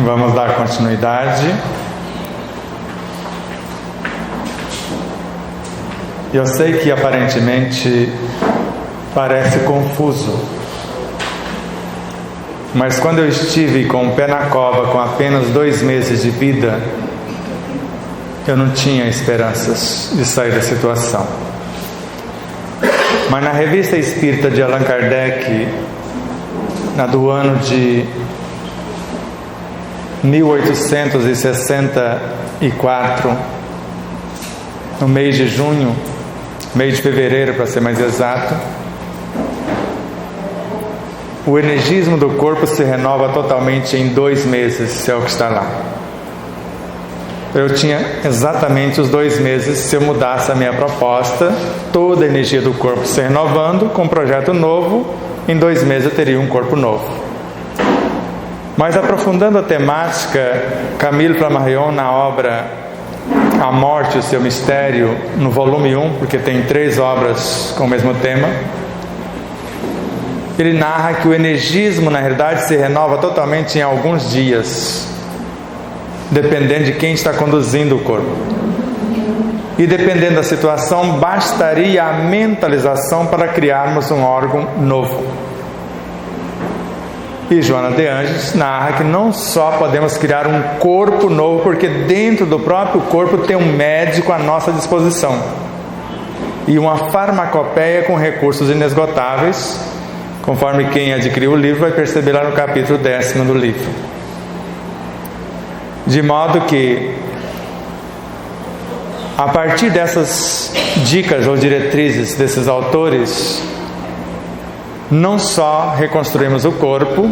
Vamos dar continuidade. Eu sei que aparentemente parece confuso, mas quando eu estive com o pé na cova com apenas 2 meses de vida, eu não tinha esperanças de sair da situação. Mas na Revista Espírita de Allan Kardec, na do ano de 1864, no mês de junho, mês de fevereiro para ser mais exato, o energismo do corpo se renova totalmente em 2 meses, é o que está lá. Eu tinha exatamente os 2 meses. Se eu mudasse a minha proposta, toda a energia do corpo se renovando, com um projeto novo, em 2 meses eu teria um corpo novo. Mas aprofundando a temática, Camille Flammarion, na obra A Morte e o Seu Mistério, no volume 1, porque tem 3 obras com o mesmo tema, ele narra que o energismo, na realidade, se renova totalmente em alguns dias, dependendo de quem está conduzindo o corpo. E dependendo da situação, bastaria a mentalização para criarmos um órgão novo. E Joana de Ângeles narra que não só podemos criar um corpo novo, porque dentro do próprio corpo tem um médico à nossa disposição e uma farmacopeia com recursos inesgotáveis, conforme quem adquiriu o livro vai perceber lá no capítulo 10º do livro. De modo que, a partir dessas dicas ou diretrizes desses autores, não só reconstruímos o corpo,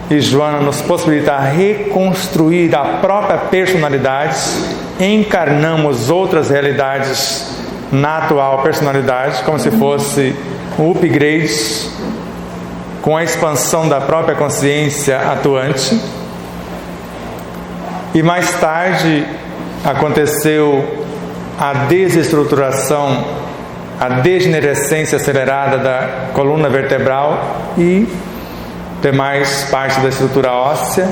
e Joana nos possibilita reconstruir a própria personalidade, encarnamos outras realidades na atual personalidade, como se fosse um upgrade, com a expansão da própria consciência atuante. E mais tarde aconteceu a desestruturação, a degenerescência acelerada da coluna vertebral e demais partes da estrutura óssea,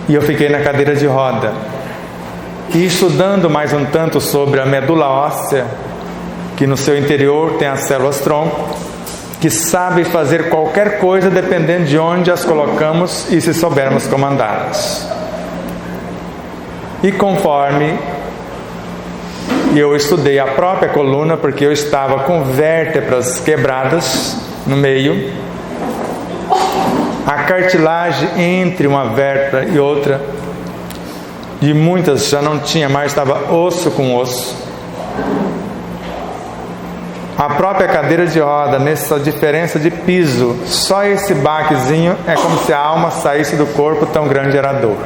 e eu fiquei na cadeira de roda. E estudando mais um tanto sobre a medula óssea, que no seu interior tem as células tronco, que sabe fazer qualquer coisa dependendo de onde as colocamos e se soubermos comandá-las. E conforme eu estudei a própria coluna, porque eu estava com vértebras quebradas no meio, a cartilagem entre uma vértebra e outra, e muitas já não tinha mais, estava osso com osso. A própria cadeira de roda, nessa diferença de piso, só esse baquezinho é como se a alma saísse do corpo, tão grande era a dor.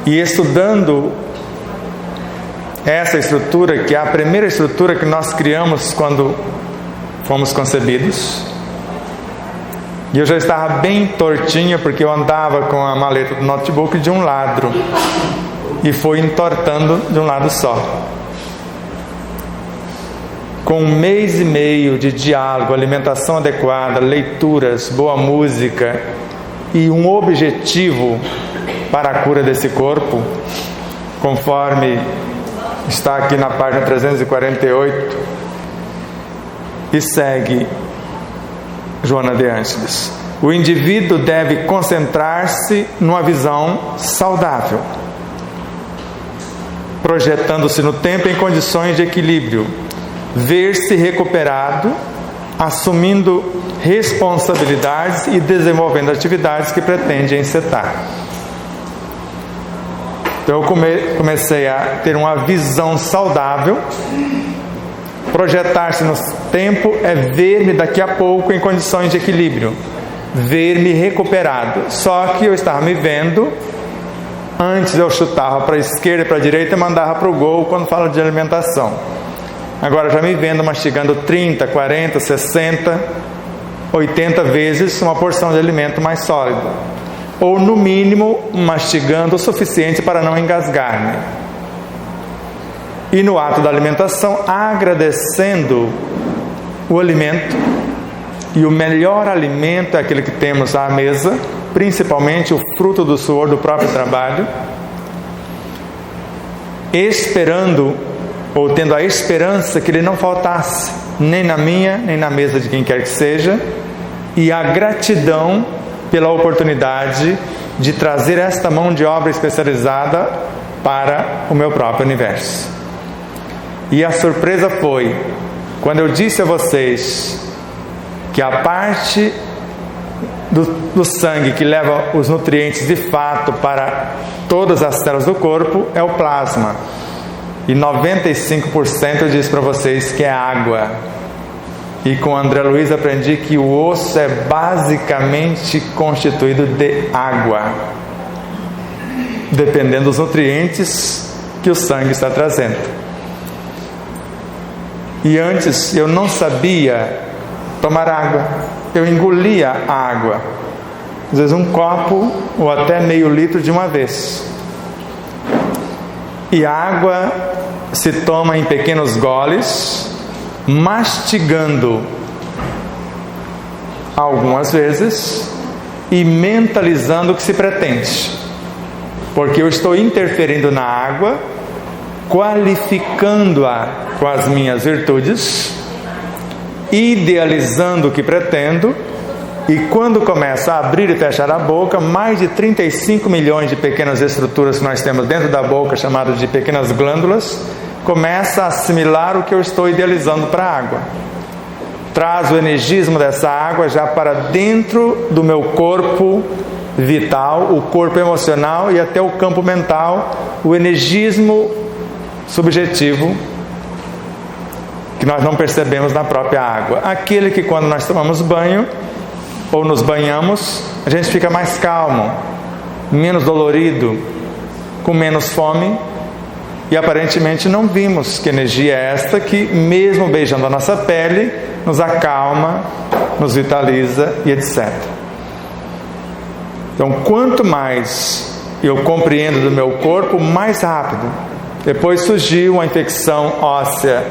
E estudando essa estrutura, que é a primeira estrutura que nós criamos quando fomos concebidos, e eu já estava bem tortinho, porque eu andava com a maleta do notebook de um lado e fui entortando de um lado só. Com 1 mês e meio de diálogo, alimentação adequada, leituras, boa música e um objetivo para a cura desse corpo, conforme está aqui na página 348, e segue Joana de Ângeles. O indivíduo deve concentrar-se numa visão saudável, projetando-se no tempo em condições de equilíbrio, ver-se recuperado, assumindo responsabilidades e desenvolvendo atividades que pretende encetar. Então eu comecei a ter uma visão saudável. Projetar-se no tempo é ver-me daqui a pouco em condições de equilíbrio, ver-me recuperado. Só que eu estava me vendo, antes eu chutava para a esquerda e para a direita e mandava para o gol quando fala de alimentação. Agora já me vendo mastigando 30, 40, 60, 80 vezes uma porção de alimento mais sólida, ou no mínimo mastigando o suficiente para não engasgar-me. E no ato da alimentação, agradecendo o alimento E o melhor alimento é aquele que temos à mesa, principalmente o fruto do suor do próprio trabalho, esperando ou tendo a esperança que ele não faltasse, nem na minha, nem na mesa de quem quer que seja, e a gratidão pela oportunidade de trazer esta mão de obra especializada para o meu próprio universo. E a surpresa foi, quando eu disse a vocês que a parte do sangue que leva os nutrientes de fato para todas as células do corpo é o plasma. E 95% eu disse para vocês que é água. E com André Luiz aprendi que o osso é basicamente constituído de água, dependendo dos nutrientes que o sangue está trazendo. E antes eu não sabia tomar água, eu engolia a água, às vezes um copo ou até meio litro de uma vez. E a água se toma em pequenos goles, mastigando algumas vezes e mentalizando o que se pretende, porque eu estou interferindo na água, qualificando-a com as minhas virtudes, idealizando o que pretendo, e quando começa a abrir e fechar a boca, mais de 35 milhões de pequenas estruturas que nós temos dentro da boca, chamadas de pequenas glândulas, começa a assimilar o que eu estou idealizando para a água. Traz o energismo dessa água já para dentro do meu corpo vital, o corpo emocional e até o campo mental, o energismo subjetivo que nós não percebemos na própria água. Aquele que quando nós tomamos banho ou nos banhamos, a gente fica mais calmo, menos dolorido, com menos fome. E aparentemente não vimos que energia é esta que, mesmo beijando a nossa pele, nos acalma, nos vitaliza e etc. Então, quanto mais eu compreendo do meu corpo, mais rápido. Depois surgiu uma infecção óssea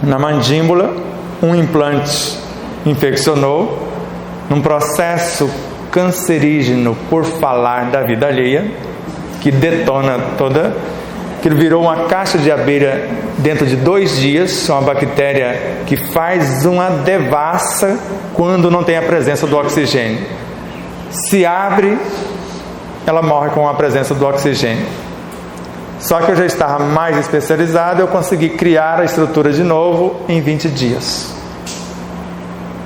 na mandíbula, um implante infeccionou, num processo cancerígeno por falar da vida alheia, que detona toda. Que ele virou uma caixa de abelha dentro de 2 dias, uma bactéria que faz uma devassa quando não tem a presença do oxigênio. Se abre, ela morre com a presença do oxigênio. Só que eu já estava mais especializado, eu consegui criar a estrutura de novo em 20 dias.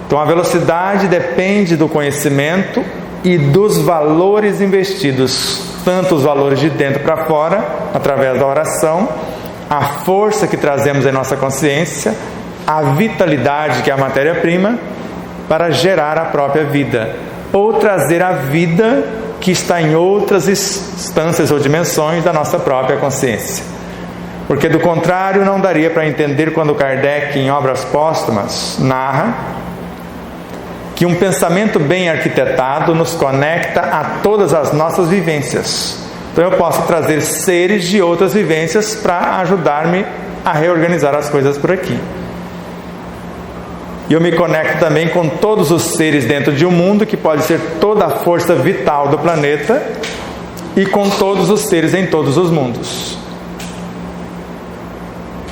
Então a velocidade depende do conhecimento e dos valores investidos, tanto os valores de dentro para fora, através da oração, a força que trazemos em nossa consciência, a vitalidade que é a matéria-prima, para gerar a própria vida, ou trazer a vida que está em outras instâncias ou dimensões da nossa própria consciência. Porque do contrário não daria para entender quando Kardec, em Obras Póstumas, narra que um pensamento bem arquitetado nos conecta a todas as nossas vivências. Então eu posso trazer seres de outras vivências para ajudar-me a reorganizar as coisas por aqui. E eu me conecto também com todos os seres dentro de um mundo, que pode ser toda a força vital do planeta, e com todos os seres em todos os mundos.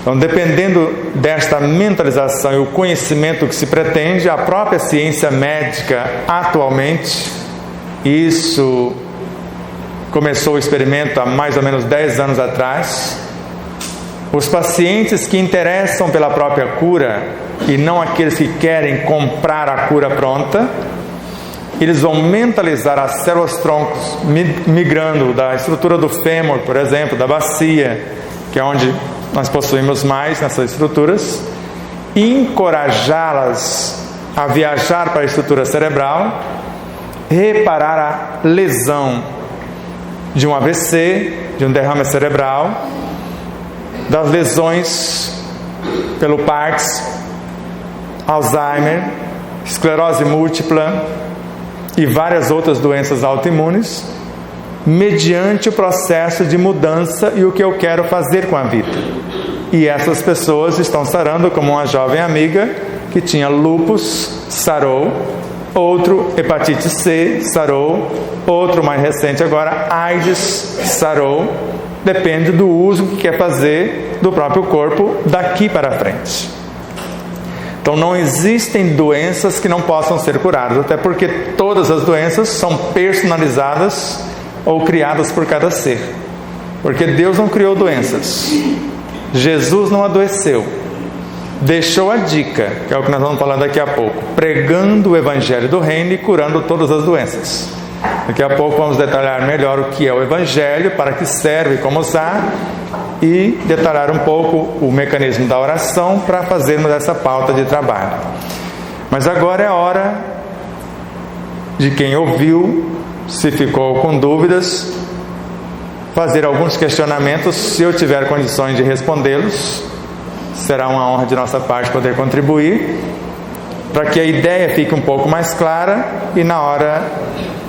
Então, dependendo desta mentalização e o conhecimento que se pretende, a própria ciência médica atualmente, isso começou o experimento há mais ou menos 10 anos atrás, os pacientes que interessam pela própria cura e não aqueles que querem comprar a cura pronta, eles vão mentalizar as células troncos migrando da estrutura do fêmur, por exemplo, da bacia, que é onde nós possuímos mais nessas estruturas, e encorajá-las a viajar para a estrutura cerebral, reparar a lesão de um AVC, de um derrame cerebral, das lesões pelo Parkinson, Alzheimer, esclerose múltipla e várias outras doenças autoimunes, mediante o processo de mudança e o que eu quero fazer com a vida. E essas pessoas estão sarando, como uma jovem amiga que tinha lúpus, sarou, outro hepatite C, sarou, outro mais recente agora, AIDS, sarou. Depende do uso que quer fazer do próprio corpo daqui para frente. Então não existem doenças que não possam ser curadas, até porque todas as doenças são personalizadas ou criadas por cada ser. Porque Deus não criou doenças. Jesus não adoeceu. Deixou a dica, que é o que nós vamos falar daqui a pouco, pregando o Evangelho do Reino e curando todas as doenças. Daqui a pouco vamos detalhar melhor o que é o Evangelho, para que serve e como usar, e detalhar um pouco o mecanismo da oração para fazermos essa pauta de trabalho. Mas agora é a hora de quem ouviu, se ficou com dúvidas, fazer alguns questionamentos. Se eu tiver condições de respondê-los, será uma honra de nossa parte poder contribuir, para que a ideia fique um pouco mais clara, e na hora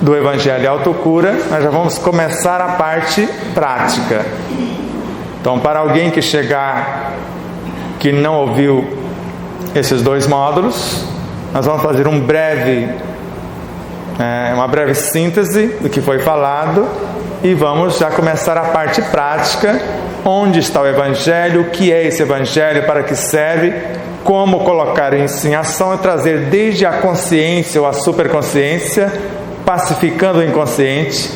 do Evangelho e Autocura, nós já vamos começar a parte prática. Então, para alguém que chegar, que não ouviu esses 2 módulos, nós vamos fazer uma breve síntese do que foi falado, e vamos já começar a parte prática. Onde está o Evangelho, o que é esse Evangelho, para que serve, como colocar isso em ação e trazer desde a consciência ou a superconsciência, pacificando o inconsciente,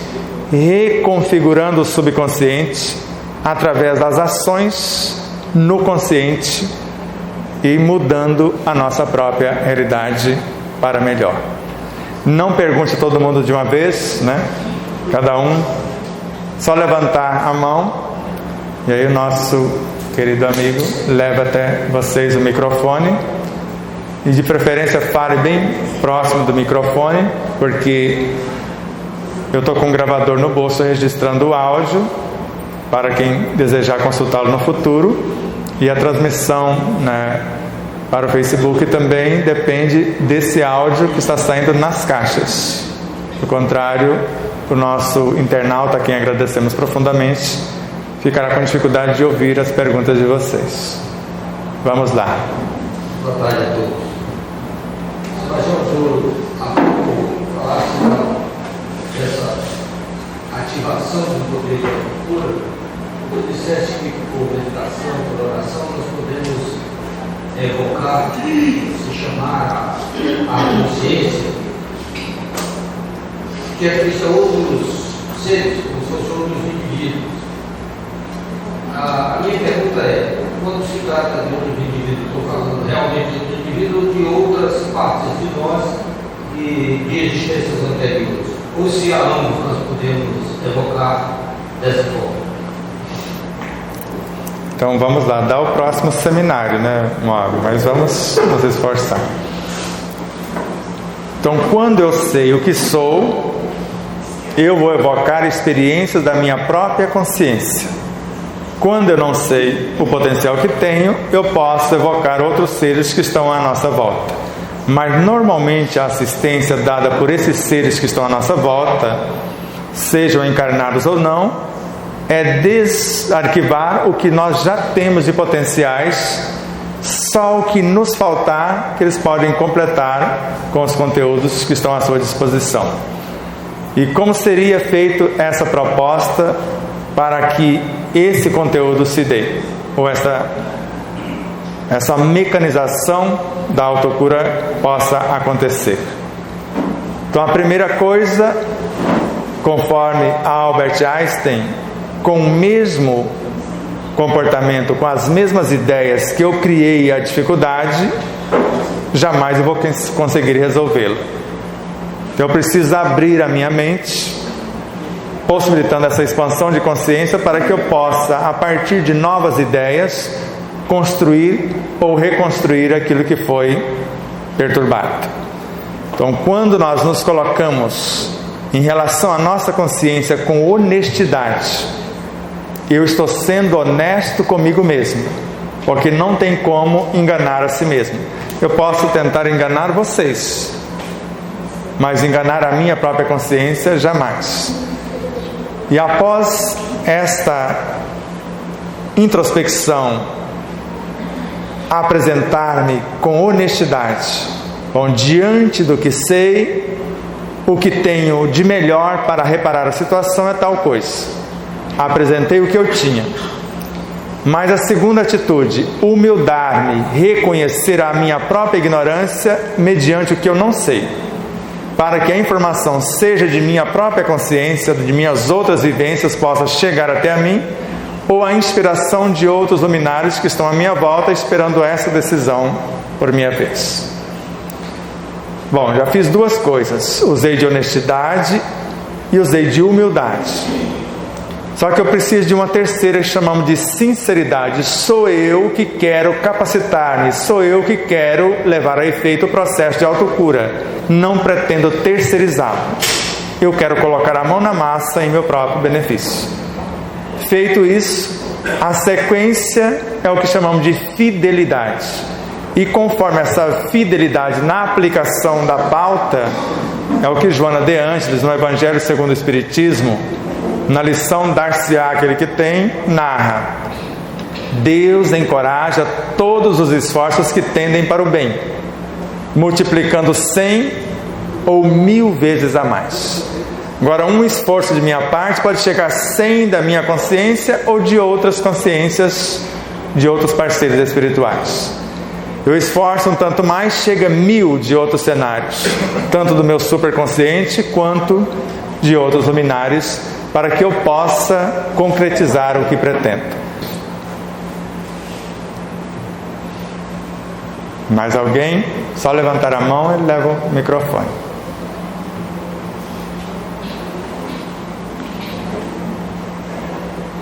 reconfigurando o subconsciente, através das ações no consciente e mudando a nossa própria realidade para melhor. Não pergunte todo mundo de uma vez, né? Cada um, só levantar a mão, e aí o nosso querido amigo leva até vocês o microfone, e de preferência fale bem próximo do microfone, porque eu estou com um gravador no bolso registrando o áudio, para quem desejar consultá-lo no futuro, e a transmissão, né, para o Facebook também depende desse áudio que está saindo nas caixas. Do contrário, o nosso internauta, a quem agradecemos profundamente, ficará com dificuldade de ouvir as perguntas de vocês. Vamos lá. Boa tarde a todos. Nós vamos há pouco falar sobre essa ativação do poder da cura. Quando disseste que por meditação, por oração, nós podemos evocar, se chamar a consciência, que aflige outros seres, como se fossem outros indivíduos. A minha pergunta é, quando se trata de outros indivíduos, estou falando realmente de outros indivíduos ou de outras partes de nós e de existências anteriores? Ou se a ambos nós podemos evocar dessa forma? Então vamos lá, dá o próximo seminário, né, Moab? Mas vamos nos esforçar. Então, quando eu sei o que sou, eu vou evocar experiências da minha própria consciência. Quando eu não sei o potencial que tenho, eu posso evocar outros seres que estão à nossa volta. Mas normalmente a assistência dada por esses seres que estão à nossa volta, sejam encarnados ou não, é desarquivar o que nós já temos de potenciais, só o que nos faltar, que eles podem completar com os conteúdos que estão à sua disposição. E como seria feito essa proposta para que esse conteúdo se dê, ou essa mecanização da autocura possa acontecer? Então a primeira coisa, conforme Albert Einstein, com o mesmo comportamento, com as mesmas ideias que eu criei a dificuldade, jamais eu vou conseguir resolvê-lo. Então eu preciso abrir a minha mente, possibilitando essa expansão de consciência para que eu possa, a partir de novas ideias, construir ou reconstruir aquilo que foi perturbado. Então, quando nós nos colocamos em relação à nossa consciência com honestidade, eu estou sendo honesto comigo mesmo, porque não tem como enganar a si mesmo. Eu posso tentar enganar vocês, mas enganar a minha própria consciência, jamais. E após esta introspecção apresentar-me com honestidade. Bom, diante do que sei, o que tenho de melhor para reparar a situação é tal coisa. Apresentei o que eu tinha. Mas a segunda atitude, humildar-me, reconhecer a minha própria ignorância mediante o que eu não sei, para que a informação seja de minha própria consciência, de minhas outras vivências, possa chegar até a mim, ou a inspiração de outros luminares que estão à minha volta esperando essa decisão por minha vez. Bom, já fiz duas coisas, usei de honestidade e usei de humildade. Só que eu preciso de uma terceira que chamamos de sinceridade. Sou eu que quero capacitar-me, sou eu que quero levar a efeito o processo de autocura. Não pretendo terceirizá-lo. Eu quero colocar a mão na massa em meu próprio benefício. Feito isso, a sequência é o que chamamos de fidelidade. E conforme essa fidelidade na aplicação da pauta, é o que Joana de Ângeles, no Evangelho segundo o Espiritismo, na lição Dar-se-á aquele que tem, narra: Deus encoraja todos os esforços que tendem para o bem, multiplicando 100 ou 1000 vezes a mais. Agora, um esforço de minha parte pode chegar a 100 da minha consciência ou de outras consciências de outros parceiros espirituais. Eu esforço um tanto mais, chega a 1000 de outros cenários, tanto do meu superconsciente quanto de outros luminares, para que eu possa concretizar o que pretendo. Mais alguém? Só levantar a mão e leva o microfone.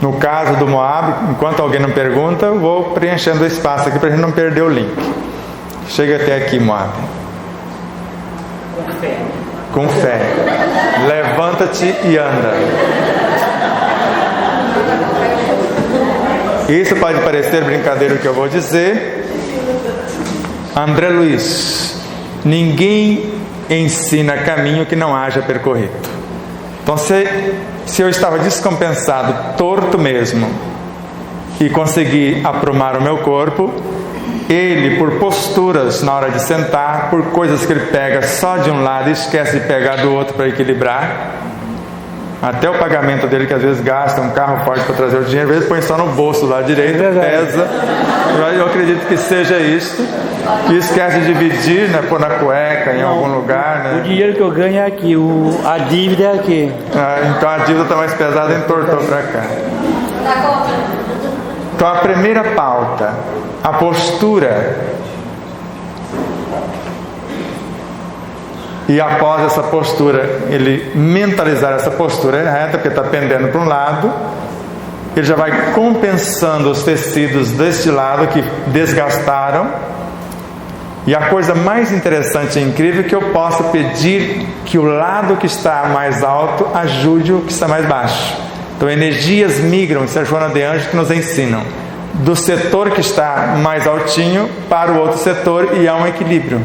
No caso do Moab, enquanto alguém não pergunta, eu vou preenchendo o espaço aqui para a gente não perder o link. Chega até aqui, Moab. Com fé. Com fé. Levanta-te e anda. Isso pode parecer brincadeira o que eu vou dizer. André Luiz: ninguém ensina caminho que não haja percorrido. Então, se eu estava descompensado, torto mesmo, e consegui aprumar o meu corpo, ele, por posturas na hora de sentar, por coisas que ele pega só de um lado e esquece de pegar do outro para equilibrar, até o pagamento dele, que às vezes gasta um carro forte para trazer o dinheiro, às vezes põe só no bolso lá direito, pesa. Eu acredito que seja isso. E esquece de dividir, né, pôr na cueca, em algum lugar, né? O dinheiro que eu ganho é aqui, a dívida é aqui. Então a dívida está mais pesada, entortou para cá. Então a primeira pauta, a postura. E após essa postura, ele mentalizar essa postura reta, porque está pendendo para um lado, ele já vai compensando os tecidos deste lado que desgastaram. E a coisa mais interessante e incrível é que eu posso pedir que o lado que está mais alto ajude o que está mais baixo. Então energias migram, isso é a Joana de Ângeles que nos ensinam, do setor que está mais altinho para o outro setor, e há um equilíbrio.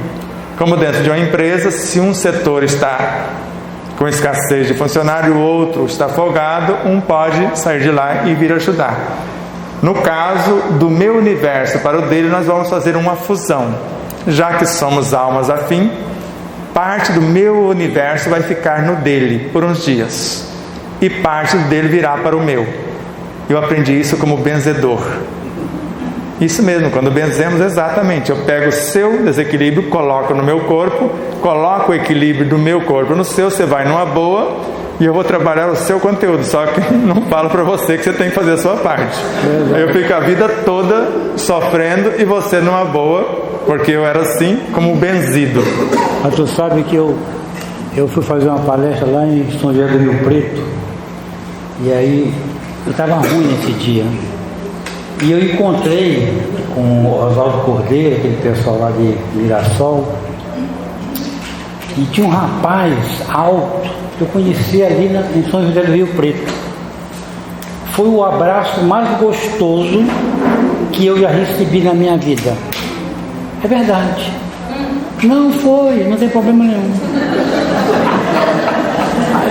Como dentro de uma empresa, se um setor está com escassez de funcionário, o outro está folgado, um pode sair de lá e vir ajudar. No caso do meu universo para o dele, nós vamos fazer uma fusão. Já que somos almas afim, parte do meu universo vai ficar no dele por uns dias, e parte dele virá para o meu. Eu aprendi isso como benzedor. Isso mesmo, quando benzemos, exatamente, eu pego o seu desequilíbrio, coloco no meu corpo, coloco o equilíbrio do meu corpo no seu, você vai numa boa, e eu vou trabalhar o seu conteúdo, só que não falo para você que você tem que fazer a sua parte. Eu fico a vida toda sofrendo e você numa boa, porque eu era assim, como benzido. Mas tu sabe que eu fui fazer uma palestra lá em São José do Rio Preto, e aí eu estava ruim nesse dia. E eu encontrei com o Oswaldo Cordeiro, aquele pessoal lá de Mirassol, e tinha um rapaz alto que eu conheci ali em São José do Rio Preto. Foi o abraço mais gostoso que eu já recebi na minha vida. É verdade. Não foi, não tem problema nenhum.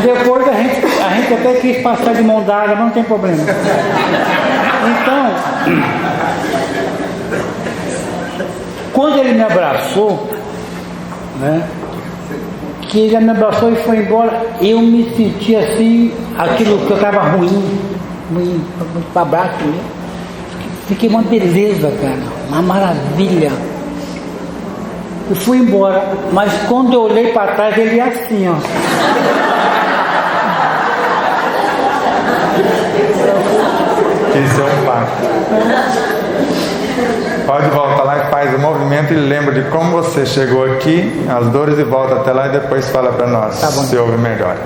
Depois a gente até quis passar de mão dada, mas não tem problema. Então, quando ele me abraçou, né? Que ele me abraçou e foi embora, eu me senti assim, aquilo que eu estava ruim, para abraço mesmo. Fiquei uma beleza, cara, uma maravilha. Eu fui embora, mas quando eu olhei para trás, ele ia assim, ó. Isso é um pacto. Pode voltar lá e faz o movimento e lembra de como você chegou aqui, as dores, e volta até lá e depois fala para nós, tá bom, se houve melhor.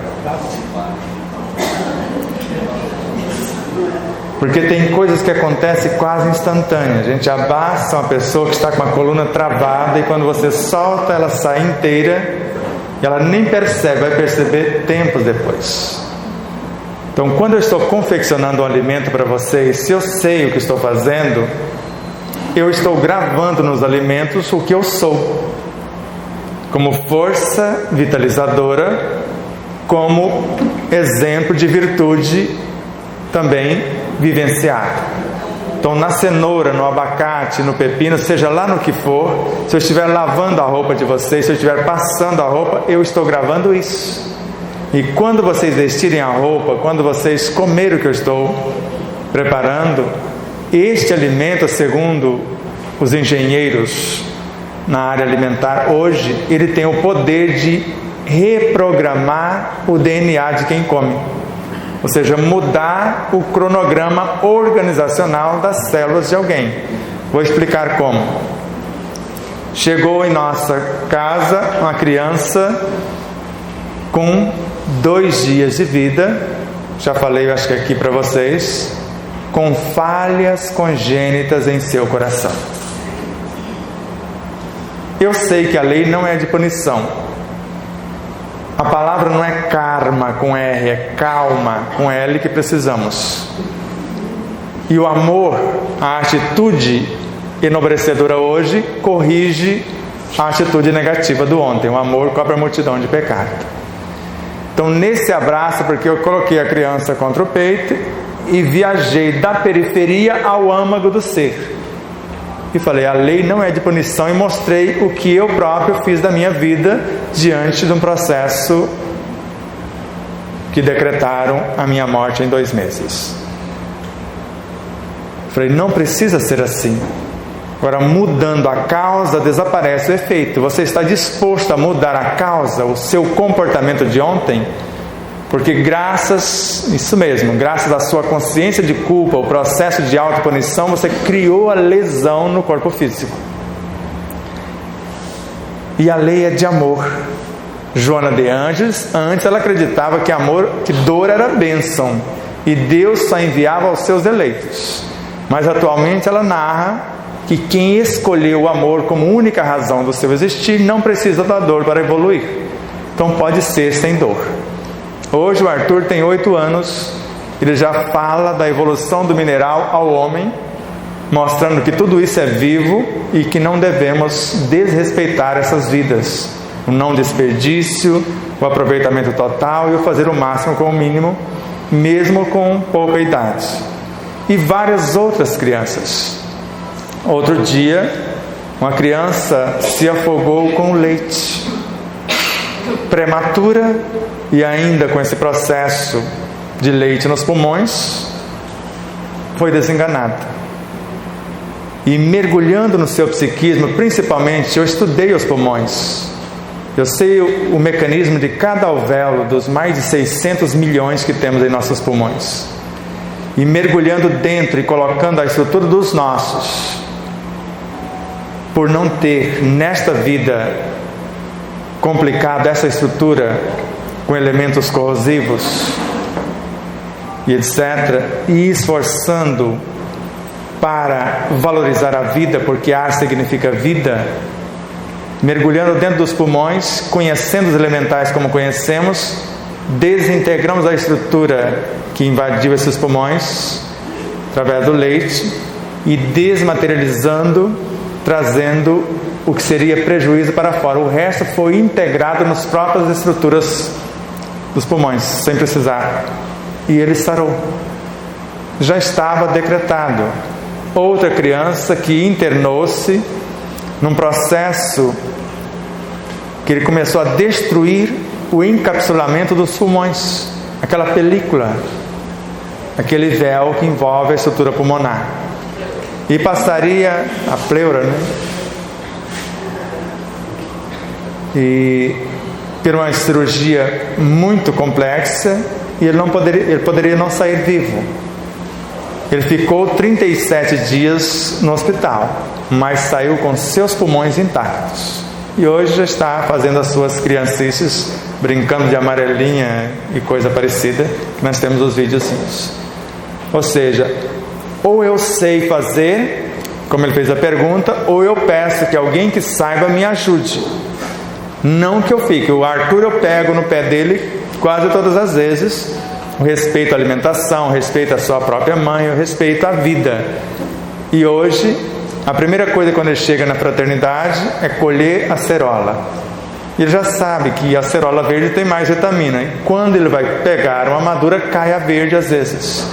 Porque tem coisas que acontecem quase instantâneas. A gente abraça uma pessoa que está com a coluna travada e quando você solta, ela sai inteira e ela nem percebe, vai perceber tempos depois. Então, quando eu estou confeccionando um alimento para vocês, se eu sei o que estou fazendo, eu estou gravando nos alimentos o que eu sou, como força vitalizadora, como exemplo de virtude também vivenciado. Então, na cenoura, no abacate, no pepino, seja lá no que for, se eu estiver lavando a roupa de vocês, se eu estiver passando a roupa, eu estou gravando isso. E quando vocês vestirem a roupa, quando vocês comerem o que eu estou preparando, este alimento, segundo os engenheiros na área alimentar hoje, ele tem o poder de reprogramar o DNA de quem come. Ou seja, mudar o cronograma organizacional das células de alguém. Vou explicar como. Chegou em nossa casa uma criança com 2 dias de vida, já falei, acho que aqui para vocês, com falhas congênitas em seu coração. Eu sei que a lei não é de punição. A palavra não é karma com R, é calma com L que precisamos. E o amor, a atitude enobrecedora hoje, corrige a atitude negativa do ontem. O amor cobre a multidão de pecado. Então, nesse abraço, porque eu coloquei a criança contra o peito e viajei da periferia ao âmago do ser. E falei, a lei não é de punição, e mostrei o que eu próprio fiz da minha vida diante de um processo que decretaram a minha morte em 2 meses. Falei, não precisa ser assim. Agora, mudando a causa, desaparece o efeito. Você está disposto a mudar a causa, o seu comportamento de ontem? Porque graças à sua consciência de culpa, o processo de autopunição, você criou a lesão no corpo físico. E a lei é de amor. Joana de Ângeles, antes ela acreditava que dor era bênção, e Deus só enviava aos seus eleitos. Mas atualmente ela narra que quem escolheu o amor como única razão do seu existir não precisa da dor para evoluir. Então pode ser sem dor. Hoje o Arthur tem 8 anos, ele já fala da evolução do mineral ao homem, mostrando que tudo isso é vivo e que não devemos desrespeitar essas vidas. O não desperdício, o aproveitamento total e o fazer o máximo com o mínimo, mesmo com pouca idade. E várias outras crianças. Outro dia, uma criança se afogou com leite. Prematura e ainda com esse processo de leite nos pulmões, foi desenganada. E mergulhando no seu psiquismo, principalmente, eu estudei os pulmões. Eu sei o mecanismo de cada alvéolo dos mais de 600 milhões que temos em nossos pulmões. E mergulhando dentro e colocando a estrutura dos nossos, por não ter nesta vida complicado essa estrutura com elementos corrosivos e etc., e esforçando para valorizar a vida, porque ar significa vida, mergulhando dentro dos pulmões, conhecendo os elementais como conhecemos, desintegramos a estrutura que invadiu esses pulmões através do leite e desmaterializando, trazendo o que seria prejuízo para fora. O resto foi integrado nas próprias estruturas dos pulmões, sem precisar. E ele sarou. Já estava decretado. Outra criança que internou-se num processo que ele começou a destruir o encapsulamento dos pulmões, aquela película, aquele véu que envolve a estrutura pulmonar, e passaria a pleura, né? E por uma cirurgia muito complexa, e ele poderia não sair vivo. Ele ficou 37 dias no hospital, mas saiu com seus pulmões intactos. E hoje já está fazendo as suas criancices, brincando de amarelinha e coisa parecida, que nós temos os videozinhos. Ou seja, ou eu sei fazer, como ele fez a pergunta, ou eu peço que alguém que saiba me ajude. Não que eu fique. O Arthur, eu pego no pé dele quase todas as vezes. O respeito à alimentação, o respeito à sua própria mãe, o respeito à vida. E hoje, a primeira coisa quando ele chega na fraternidade é colher acerola. Ele já sabe que a acerola verde tem mais vitamina. E quando ele vai pegar uma madura, cai a verde às vezes.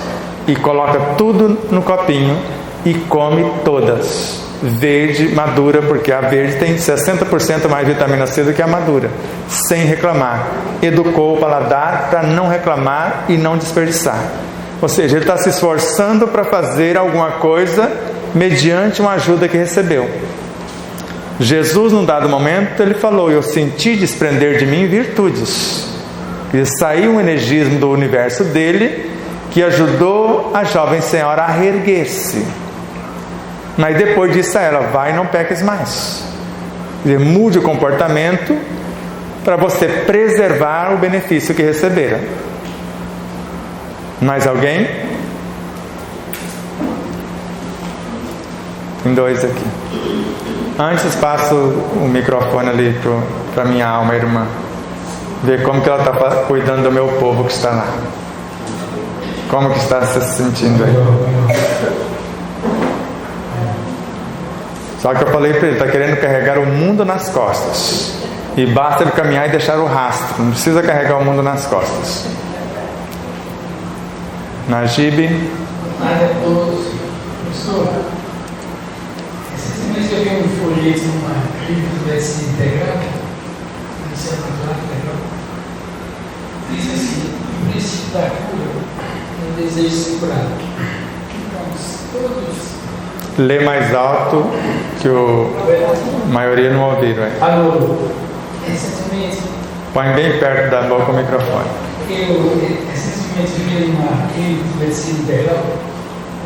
E coloca tudo no copinho e come todas. Verde, madura, porque a verde tem 60% mais vitamina C do que a madura, sem reclamar. Educou o paladar para não reclamar e não desperdiçar. Ou seja, ele está se esforçando para fazer alguma coisa mediante uma ajuda que recebeu. Jesus, num dado momento, ele falou: eu senti desprender de mim virtudes. E saiu um energismo do universo dele que ajudou a jovem senhora a reerguer-se. Mas depois disse a ela: vai e não peques mais. Ele mude o comportamento para você preservar o benefício que recebera. Mais alguém? Tem dois aqui. Antes passo o microfone ali para minha alma irmã, ver como que ela está cuidando do meu povo que está lá. Como que está se sentindo aí? Só que eu falei para ele, está querendo carregar o mundo nas costas. E basta ele caminhar e deixar o rastro. Não precisa carregar o mundo nas costas. Najib. Nada a todos. Professor, recentemente eu vi um folheto numa clínica do SC Integral, diz assim: o princípio da cura é o desejo de se curar. Então, todos. Lê mais alto, que a maioria não ouviram. Alô, recentemente. Põe bem perto da boca o microfone. Eu recentemente vi numa clínica do medicina integral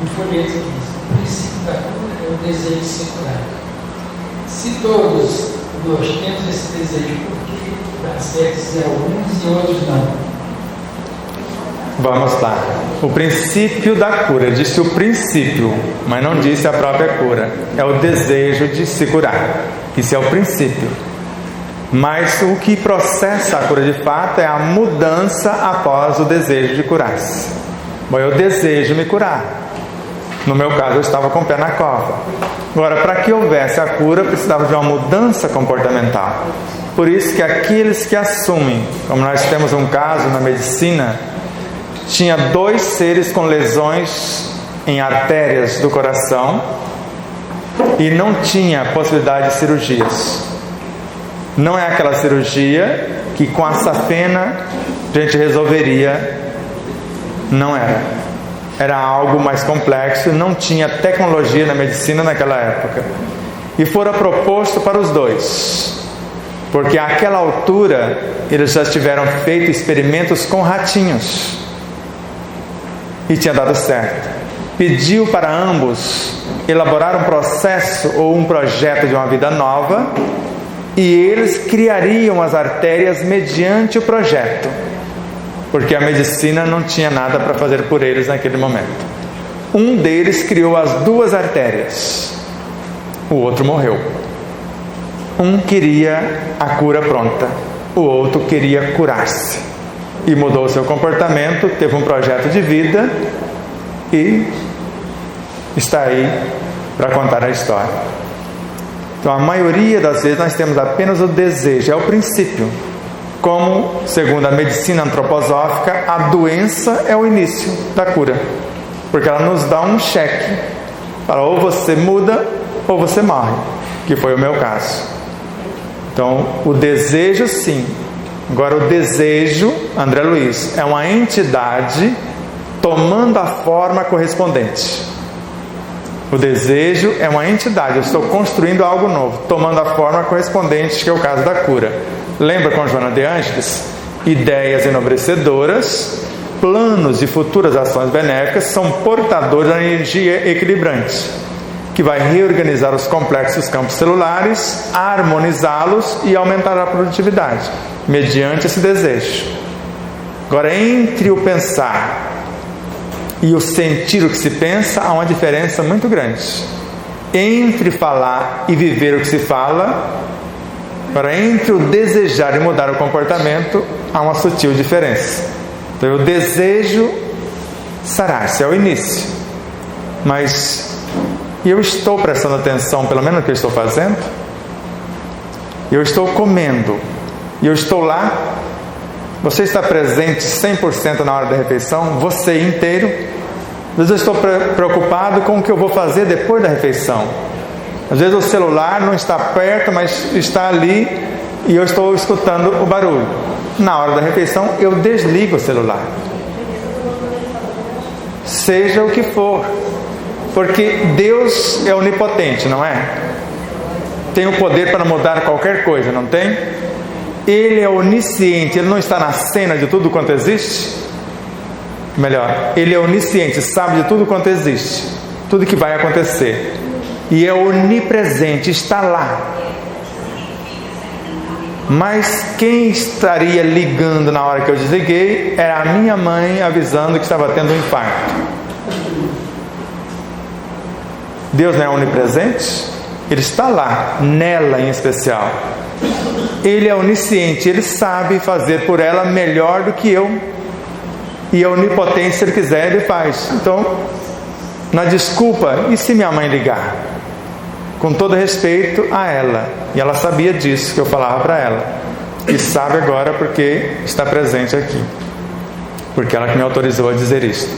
um folheto que diz: o princípio da cura é o desejo de se curar. Se todos nós temos esse desejo, por que dá certo alguns e outros não? Vamos lá. O princípio da cura. Ele disse o princípio, mas não disse a própria cura. É o desejo de se curar. Isso é o princípio. Mas o que processa a cura de fato é a mudança após o desejo de curar-se. Bom, eu desejo me curar. No meu caso, eu estava com o pé na cova. Agora, para que houvesse a cura, precisava de uma mudança comportamental. Por isso que aqueles que assumem, como nós temos um caso na medicina, tinha 2 seres com lesões em artérias do coração e não tinha possibilidade de cirurgias. Não é aquela cirurgia que com a safena a gente resolveria. Não era. Era algo mais complexo, não tinha tecnologia na medicina naquela época. E fora proposto para os 2, porque àquela altura eles já tiveram feito experimentos com ratinhos. E tinha dado certo. Pediu para ambos elaborar um processo ou um projeto de uma vida nova, e eles criariam as artérias mediante o projeto, porque a medicina não tinha nada para fazer por eles naquele momento. Um deles criou as 2 artérias, o outro morreu. Um queria a cura pronta, o outro queria curar-se. E mudou seu comportamento, teve um projeto de vida e está aí para contar a história. Então, a maioria das vezes nós temos apenas o desejo, é o princípio. Como, segundo a medicina antroposófica, a doença é o início da cura, porque ela nos dá um cheque. Fala, ou você muda ou você morre. que foi o meu caso. Então, o desejo sim. Agora, o desejo, André Luiz, é uma entidade tomando a forma correspondente. O desejo é uma entidade, eu estou construindo algo novo, tomando a forma correspondente, que é o caso da cura. Lembra com Joana de Ângeles? Ideias enobrecedoras, planos de futuras ações benéficas são portadores da energia equilibrante, que vai reorganizar os complexos campos celulares, harmonizá-los e aumentar a produtividade, mediante esse desejo. Agora, entre o pensar e o sentir o que se pensa, há uma diferença muito grande. Entre falar e viver o que se fala, para entre o desejar e mudar o comportamento, há uma sutil diferença. Então, eu desejo sarar-se, é o início. Mas eu estou prestando atenção, pelo menos no que eu estou fazendo? Eu estou comendo, e eu estou lá. Você está presente 100% na hora da refeição? Você inteiro? Às vezes eu estou preocupado com o que eu vou fazer depois da refeição. Às vezes o celular não está perto, mas está ali e eu estou escutando o barulho. Na hora da refeição eu desligo o celular. Seja o que for. Porque Deus é onipotente, não é? Tem o poder para mudar qualquer coisa, não tem? Ele é onisciente, Ele não está na cena de tudo quanto existe? Melhor, Ele é onisciente, sabe de tudo quanto existe, tudo que vai acontecer. E é onipresente, está lá. Mas quem estaria ligando na hora que eu desliguei era a minha mãe avisando que estava tendo um infarto. Deus não é onipresente? Ele está lá, nela em especial. Ele é onisciente, Ele sabe fazer por ela melhor do que eu. E é onipotente, se Ele quiser, Ele faz. Então, na desculpa, e se minha mãe ligar? Com todo respeito a ela. E ela sabia disso que eu falava para ela. E sabe agora porque está presente aqui. Porque ela que me autorizou a dizer isso.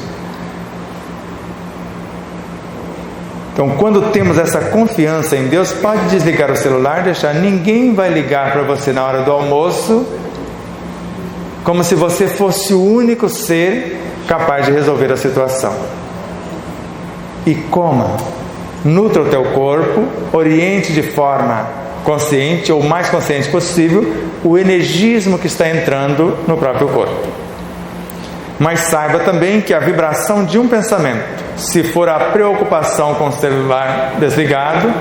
Então, quando temos essa confiança em Deus, pode desligar o celular, deixar. Ninguém vai ligar para você na hora do almoço, como se você fosse o único ser capaz de resolver a situação. E coma, nutra o teu corpo, oriente de forma consciente, ou o mais consciente possível, o energismo que está entrando no próprio corpo. Mas saiba também que a vibração de um pensamento, se for a preocupação com o celular desligado,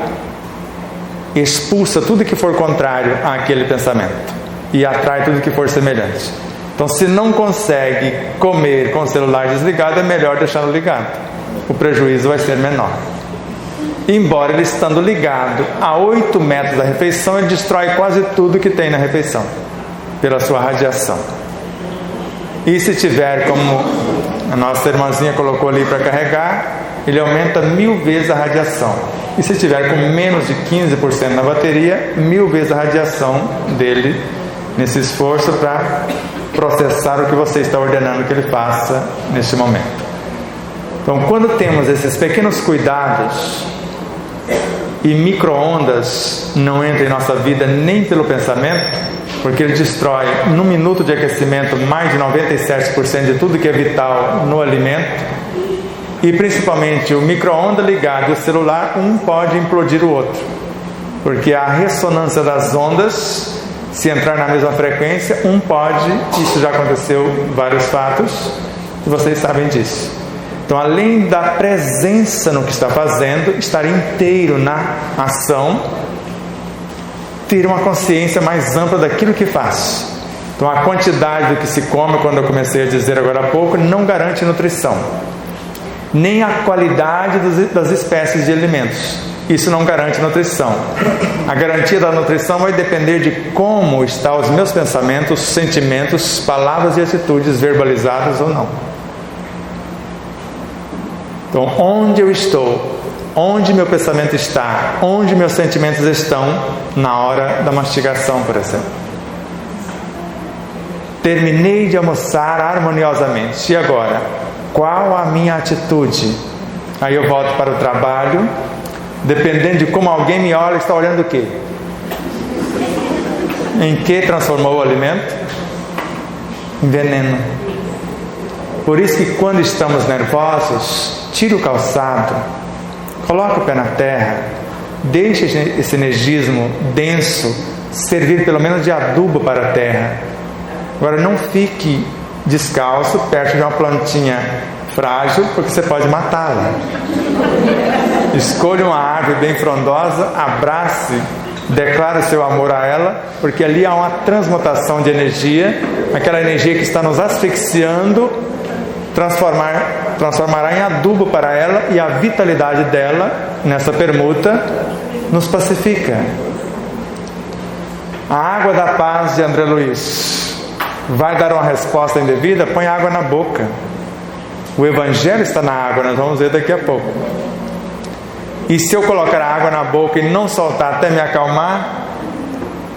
expulsa tudo que for contrário àquele pensamento e atrai tudo que for semelhante. Então, se não consegue comer com o celular desligado, é melhor deixá-lo ligado. O prejuízo vai ser menor. Embora ele estando ligado a 8 metros da refeição, ele destrói quase tudo que tem na refeição, pela sua radiação. E se tiver, como a nossa irmãzinha colocou ali para carregar, ele aumenta 1000 vezes a radiação. E se tiver com menos de 15% na bateria, 1000 vezes a radiação dele, nesse esforço para processar o que você está ordenando que ele faça neste momento. Então, quando temos esses pequenos cuidados, e micro-ondas não entram em nossa vida nem pelo pensamento, porque ele destrói, num minuto de aquecimento, mais de 97% de tudo que é vital no alimento, e principalmente o micro-ondas ligado e o celular, um pode implodir o outro, porque a ressonância das ondas, se entrar na mesma frequência, um pode, isso já aconteceu vários fatos, e vocês sabem disso. Então, além da presença no que está fazendo, estar inteiro na ação, ter uma consciência mais ampla daquilo que faz. Então, a quantidade do que se come, quando eu comecei a dizer agora há pouco, não garante nutrição, nem a qualidade das espécies de alimentos. Isso não garante nutrição. A garantia da nutrição vai depender de como estão os meus pensamentos, sentimentos, palavras e atitudes verbalizadas ou não. Então, onde eu estou, onde meu pensamento está, onde meus sentimentos estão na hora da mastigação, por exemplo. Terminei de almoçar harmoniosamente. E agora? Qual a minha atitude? Aí eu volto para o trabalho, Dependendo de como alguém me olha, está olhando o quê? Em que transformou o alimento? Em veneno. Por isso que quando estamos nervosos, tira o calçado, coloca o pé na terra, deixa esse energismo denso servir pelo menos de adubo para a terra. Agora não fique descalço perto de uma plantinha frágil, porque você pode matá-la. Escolha uma árvore bem frondosa, abrace, declare seu amor a ela, porque ali há uma transmutação de energia, aquela energia que está nos asfixiando, transformará em adubo para ela, e a vitalidade dela, nessa permuta, nos pacifica. A água da paz de André Luiz vai dar uma resposta indevida? Põe água na boca. O Evangelho está na água, nós vamos ver daqui a pouco. E se eu colocar a água na boca e não soltar até me acalmar,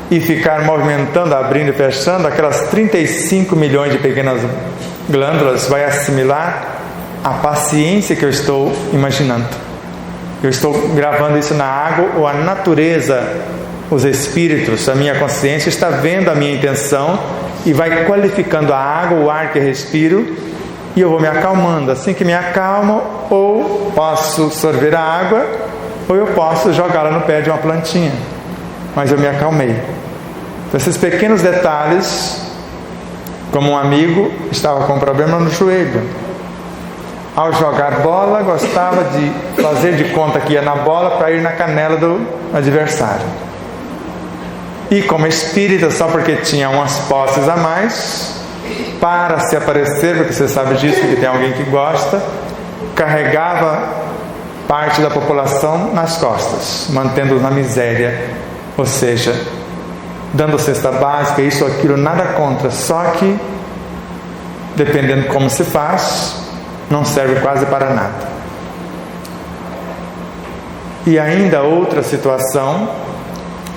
e ficar movimentando, abrindo e fechando, aquelas 35 milhões de pequenas glândulas vai assimilar a paciência que eu estou imaginando. Eu estou gravando isso na água, ou a natureza, os espíritos, a minha consciência está vendo a minha intenção e vai qualificando a água, o ar que eu respiro, e eu vou me acalmando. Assim que me acalmo, ou posso sorver a água, ou eu posso jogá-la no pé de uma plantinha. Mas eu me acalmei. Então, esses pequenos detalhes, como um amigo estava com um problema no joelho. Ao jogar bola, gostava de fazer de conta que ia na bola para ir na canela do adversário. E como espírita, só porque tinha umas posses a mais, para se aparecer, porque você sabe disso, que tem alguém que gosta, carregava parte da população nas costas, mantendo-os na miséria, ou seja, dando cesta básica, isso ou aquilo, nada contra, só que, dependendo como se faz, não serve quase para nada. E ainda outra situação,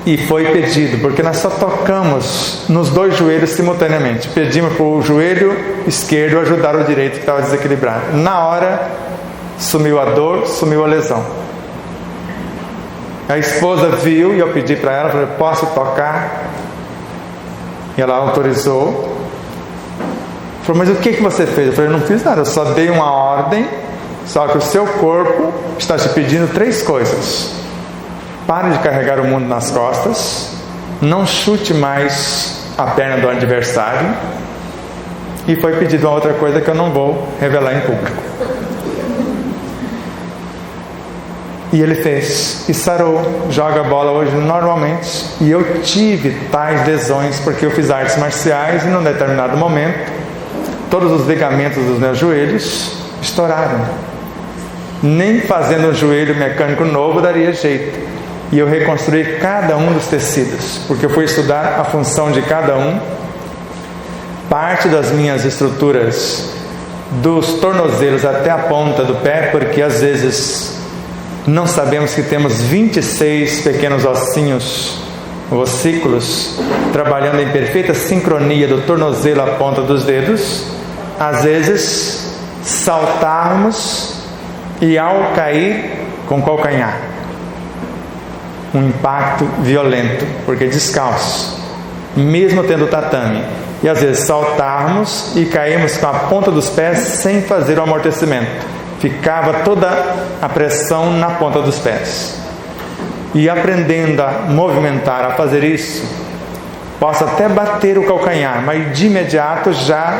e foi pedido, porque nós só tocamos nos dois joelhos simultaneamente. Pedimos para o joelho esquerdo ajudar o direito que estava desequilibrado. Na hora, sumiu a dor, sumiu a lesão. A esposa viu e eu pedi para ela, falei, posso tocar? E ela autorizou. Falou, mas o que você fez? Eu falei, não fiz nada, eu só dei uma ordem, só que o seu corpo está te pedindo 3 coisas. Pare de carregar o mundo nas costas, não chute mais a perna do adversário, e foi pedido uma outra coisa que eu não vou revelar em público. E ele fez, e sarou, joga a bola hoje normalmente. E eu tive tais lesões porque eu fiz artes marciais e num determinado momento todos os ligamentos dos meus joelhos estouraram. Nem fazendo um joelho mecânico novo daria jeito. E eu reconstruí cada um dos tecidos, porque eu fui estudar a função de cada um. Parte das minhas estruturas, dos tornozelos até a ponta do pé, porque às vezes não sabemos que temos 26 pequenos ossinhos, ossículos, trabalhando em perfeita sincronia do tornozelo à ponta dos dedos. Às vezes saltarmos e ao cair com o calcanhar, um impacto violento, porque descalço, mesmo tendo tatame, e às vezes saltarmos e caímos com a ponta dos pés sem fazer o amortecimento, ficava toda a pressão na ponta dos pés. E aprendendo a movimentar, a fazer isso, posso até bater o calcanhar, mas de imediato já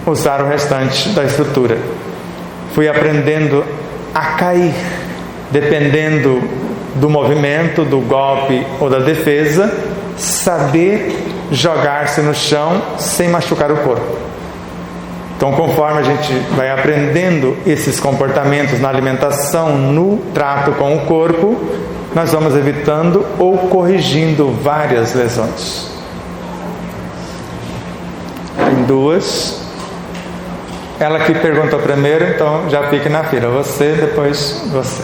usar o restante da estrutura. Fui aprendendo a cair, dependendo do movimento, do golpe ou da defesa, saber jogar-se no chão sem machucar o corpo. Então, conforme a gente vai aprendendo esses comportamentos na alimentação, no trato com o corpo, nós vamos evitando ou corrigindo várias lesões. Tem 2. Ela que perguntou primeiro, então já fique na fila. Você, depois você.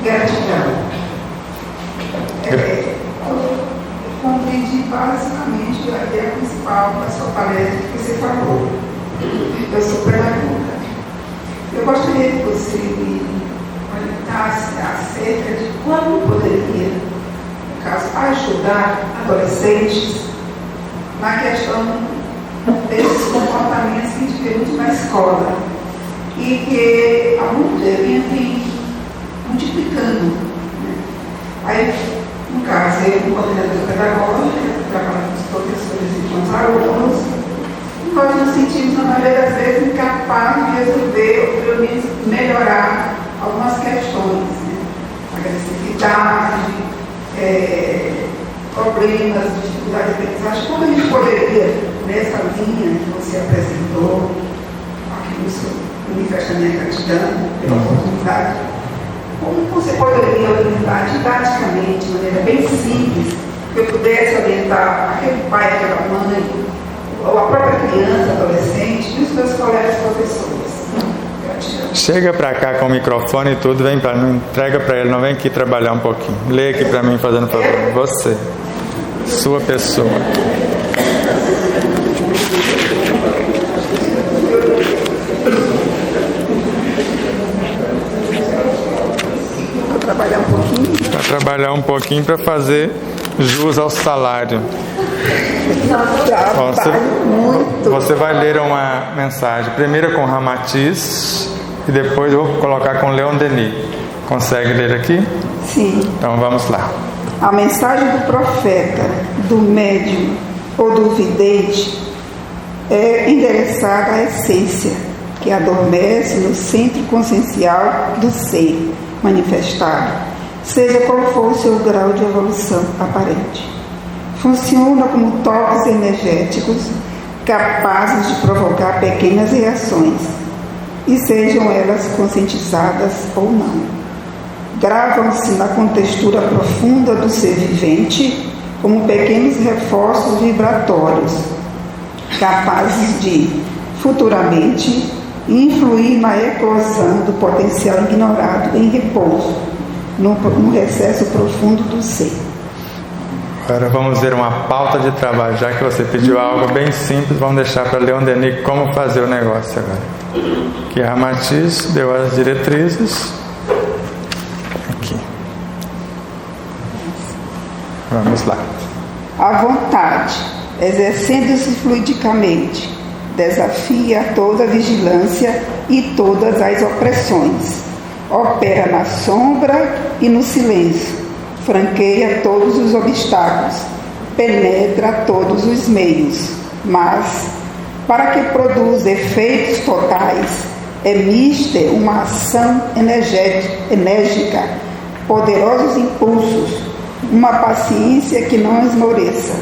Gratidão. Eu compreendi basicamente a ideia principal da sua palestra que você falou. Eu sou pedagoga. Eu gostaria que você me comentasse acerca de como poderia, no caso, ajudar adolescentes na questão desses comportamentos indivíduos na escola e que há muito tempo vem multiplicando. Né? Aí, no caso, eu, como coordenadora pedagógica, trabalho com os professores e com os alunos, nós nos sentimos, na maioria das vezes, incapazes de resolver, ou pelo menos melhorar algumas questões, né? Agressividade, problemas, dificuldade de aprendizagem. Como a gente poderia, nessa linha que você apresentou, aqui no seu manifesto da minha gratidão pela oportunidade, como você poderia orientar didaticamente, de maneira bem simples, que eu pudesse orientar aquele pai, aquela mãe, ou a própria criança, adolescente, e os meus colegas professores. Gratidão. Chega para cá com o microfone e tudo, vem para mim, entrega para ele, não vem aqui trabalhar um pouquinho. Lê aqui para mim, fazendo favor. Você, sua pessoa. Trabalhar um pouquinho. Para trabalhar um pouquinho para fazer jus ao salário. Você vai ler uma mensagem, primeiro com Ramatiz e depois eu vou colocar com Leon Denis. Consegue ler aqui? Sim. Então vamos lá. A mensagem do profeta, do médium ou do vidente é endereçada à essência, que adormece no centro consciencial do ser manifestado, seja qual for o seu grau de evolução aparente. Funciona como toques energéticos capazes de provocar pequenas reações, e sejam elas conscientizadas ou não. Gravam-se na contextura profunda do ser vivente como pequenos reforços vibratórios, capazes de, futuramente, influir na eclosão do potencial ignorado em repouso, no recesso profundo do ser. Agora vamos ver uma pauta de trabalho. Já que você pediu algo bem simples, vamos deixar para Leon Denis como fazer o negócio agora. Que a Ramatiz deu as diretrizes. Aqui. Vamos lá. A vontade, exercendo-se fluidicamente, desafia toda a vigilância e todas as opressões. Opera na sombra e no silêncio. Franqueia todos os obstáculos, penetra todos os meios, mas, para que produza efeitos totais, é mister uma ação enérgica, poderosos impulsos, uma paciência que não esmoreça.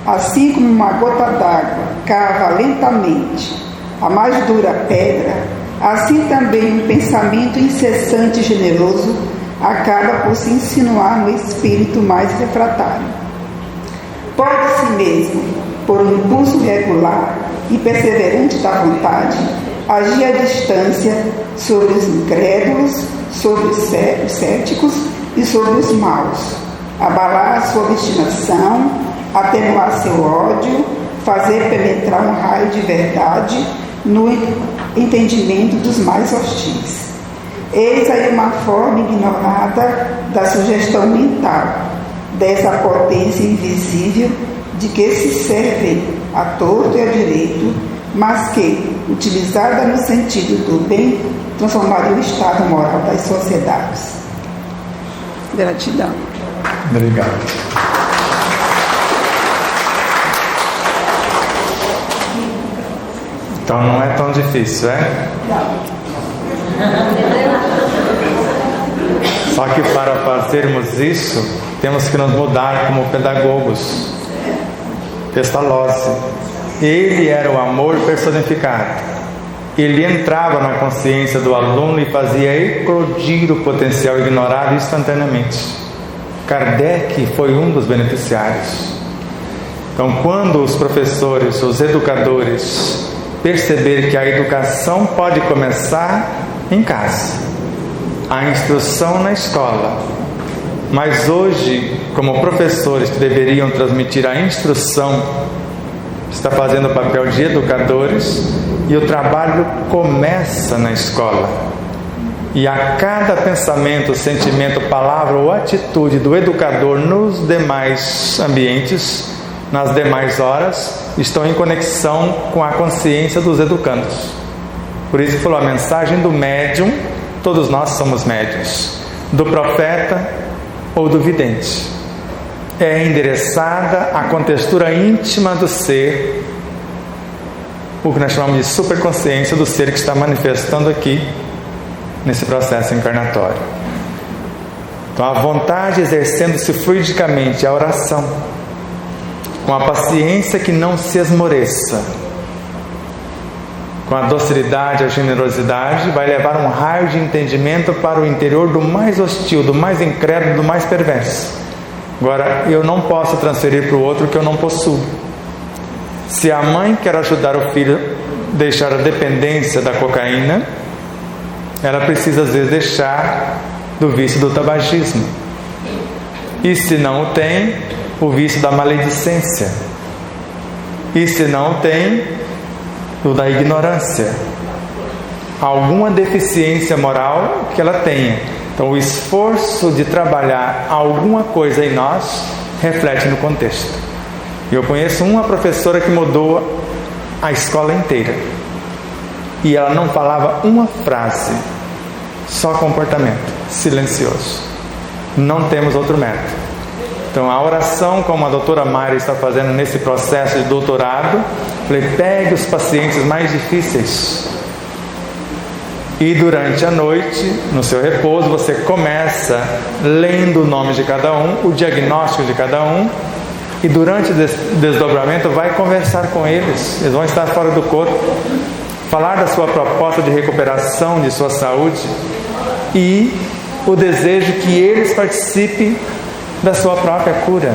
Assim como uma gota d'água cava lentamente a mais dura pedra, assim também um pensamento incessante e generoso acaba por se insinuar no espírito mais refratário. Pode-se mesmo, por um impulso regular e perseverante da vontade, agir à distância sobre os incrédulos, sobre os céticos e sobre os maus, abalar sua obstinação, atenuar seu ódio, fazer penetrar um raio de verdade no entendimento dos mais hostis. Eis aí uma forma ignorada da sugestão mental, dessa potência invisível de que se servem a torto e a direito, mas que, utilizada no sentido do bem, transformaria o estado moral das sociedades. Gratidão. Obrigado. Então não é tão difícil, é? Só que para fazermos isso, temos que nos mudar como pedagogos. Pestalozzi. Ele era o amor personificado. Ele entrava na consciência do aluno e fazia eclodir o potencial ignorado instantaneamente. Kardec foi um dos beneficiários. Então, quando os professores, os educadores, perceberem que a educação pode começar em casa, a instrução na escola, mas hoje, como professores que deveriam transmitir a instrução, está fazendo o papel de educadores, e o trabalho começa na escola. E a cada pensamento, sentimento, palavra ou atitude do educador nos demais ambientes, nas demais horas, estão em conexão com a consciência dos educandos. Por isso que falou, a mensagem do médium, todos nós somos médiuns, do profeta ou do vidente, é endereçada à contextura íntima do ser, o que nós chamamos de superconsciência do ser que está manifestando aqui nesse processo encarnatório. Então a vontade exercendo-se fluidicamente, a oração, com a paciência que não se esmoreça, com a docilidade, a generosidade, vai levar um raio de entendimento para o interior do mais hostil, do mais incrédulo, do mais perverso. Agora, eu não posso transferir para o outro o que eu não possuo. Se a mãe quer ajudar o filho a deixar a dependência da cocaína, ela precisa às vezes deixar do vício do tabagismo. E se não o tem, o vício da maledicência. E se não o tem, o da ignorância. Alguma deficiência moral que ela tenha. Então o esforço de trabalhar alguma coisa em nós reflete no contexto. Eu conheço uma professora que mudou a escola inteira. E ela não falava uma frase, só comportamento, silencioso. Não temos outro método. Então a oração, como a doutora Mayra está fazendo nesse processo de doutorado, falei, pegue os pacientes mais difíceis e durante a noite, no seu repouso, você começa lendo o nome de cada um, o diagnóstico de cada um, e durante o desdobramento vai conversar com eles. Eles vão estar fora do corpo, falar da sua proposta de recuperação de sua saúde e o desejo que eles participem da sua própria cura.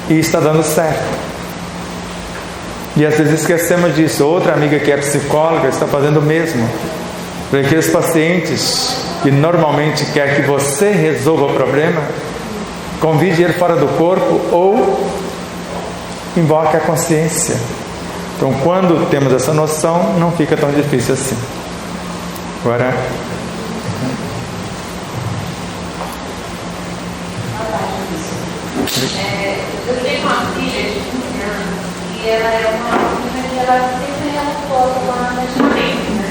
E está dando certo. E às vezes esquecemos disso. Outra amiga que é psicóloga está fazendo o mesmo. Porque os pacientes que normalmente quer que você resolva o problema, convide ele fora do corpo ou invoque a consciência. Então, quando temos essa noção, não fica tão difícil assim. Agora, eu tenho uma filha de 15 anos e ela é uma menina que ela sempre relatou tomar medicamento, né?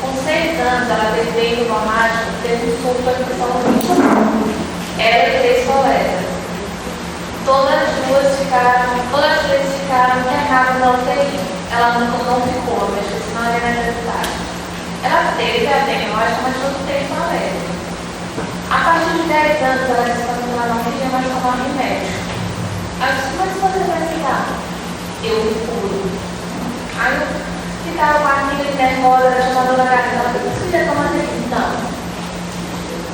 Com 6 anos, ela teve uma mágica, teve um surto de saúde. Ela e 3 colegas. Todas as três ficaram internadas na UTI. Ela não ficou, mas senão era necessário. Ela teve a diagnóstica, mas não teve maléria. A partir de 10 anos, ela disse que ela não queria mais tomar remédio. Ela disse, mas você vai ficar? Eu me curo. Aí eu ficava com a amiga nervosa, ela chamava dor na garganta. Ela disse, você quer tomar remédio? Não.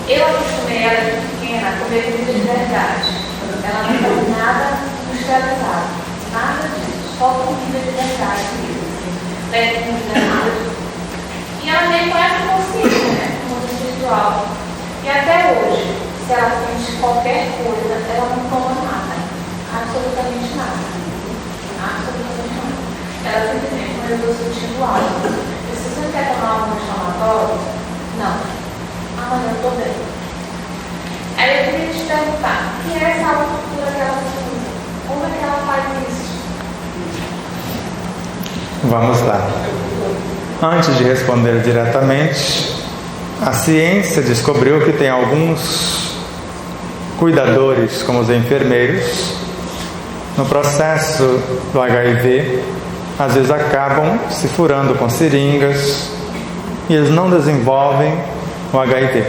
Eu acostumei ela de pequena a comer comida de verdade. Ela não come nada industrializado. Nada disso. Só comida de verdade mesmo. Legumes, nada disso. E ela veio com essa consciência, né? Mundo espiritual. E até hoje, se ela sente qualquer coisa, ela não toma nada. Absolutamente nada. Absolutamente nada. Ela simplesmente, mas eu estou sentindo algo. E se você quer tomar algum inflamatório, não. Amanhã eu estou bem. Aí eu queria te perguntar, o que é essa autocura que ela usa? Como é que ela faz isso? vamos lá. Antes de responder diretamente, a ciência descobriu que tem alguns cuidadores, como os enfermeiros, no processo do HIV, às vezes acabam se furando com seringas e eles não desenvolvem o HIV.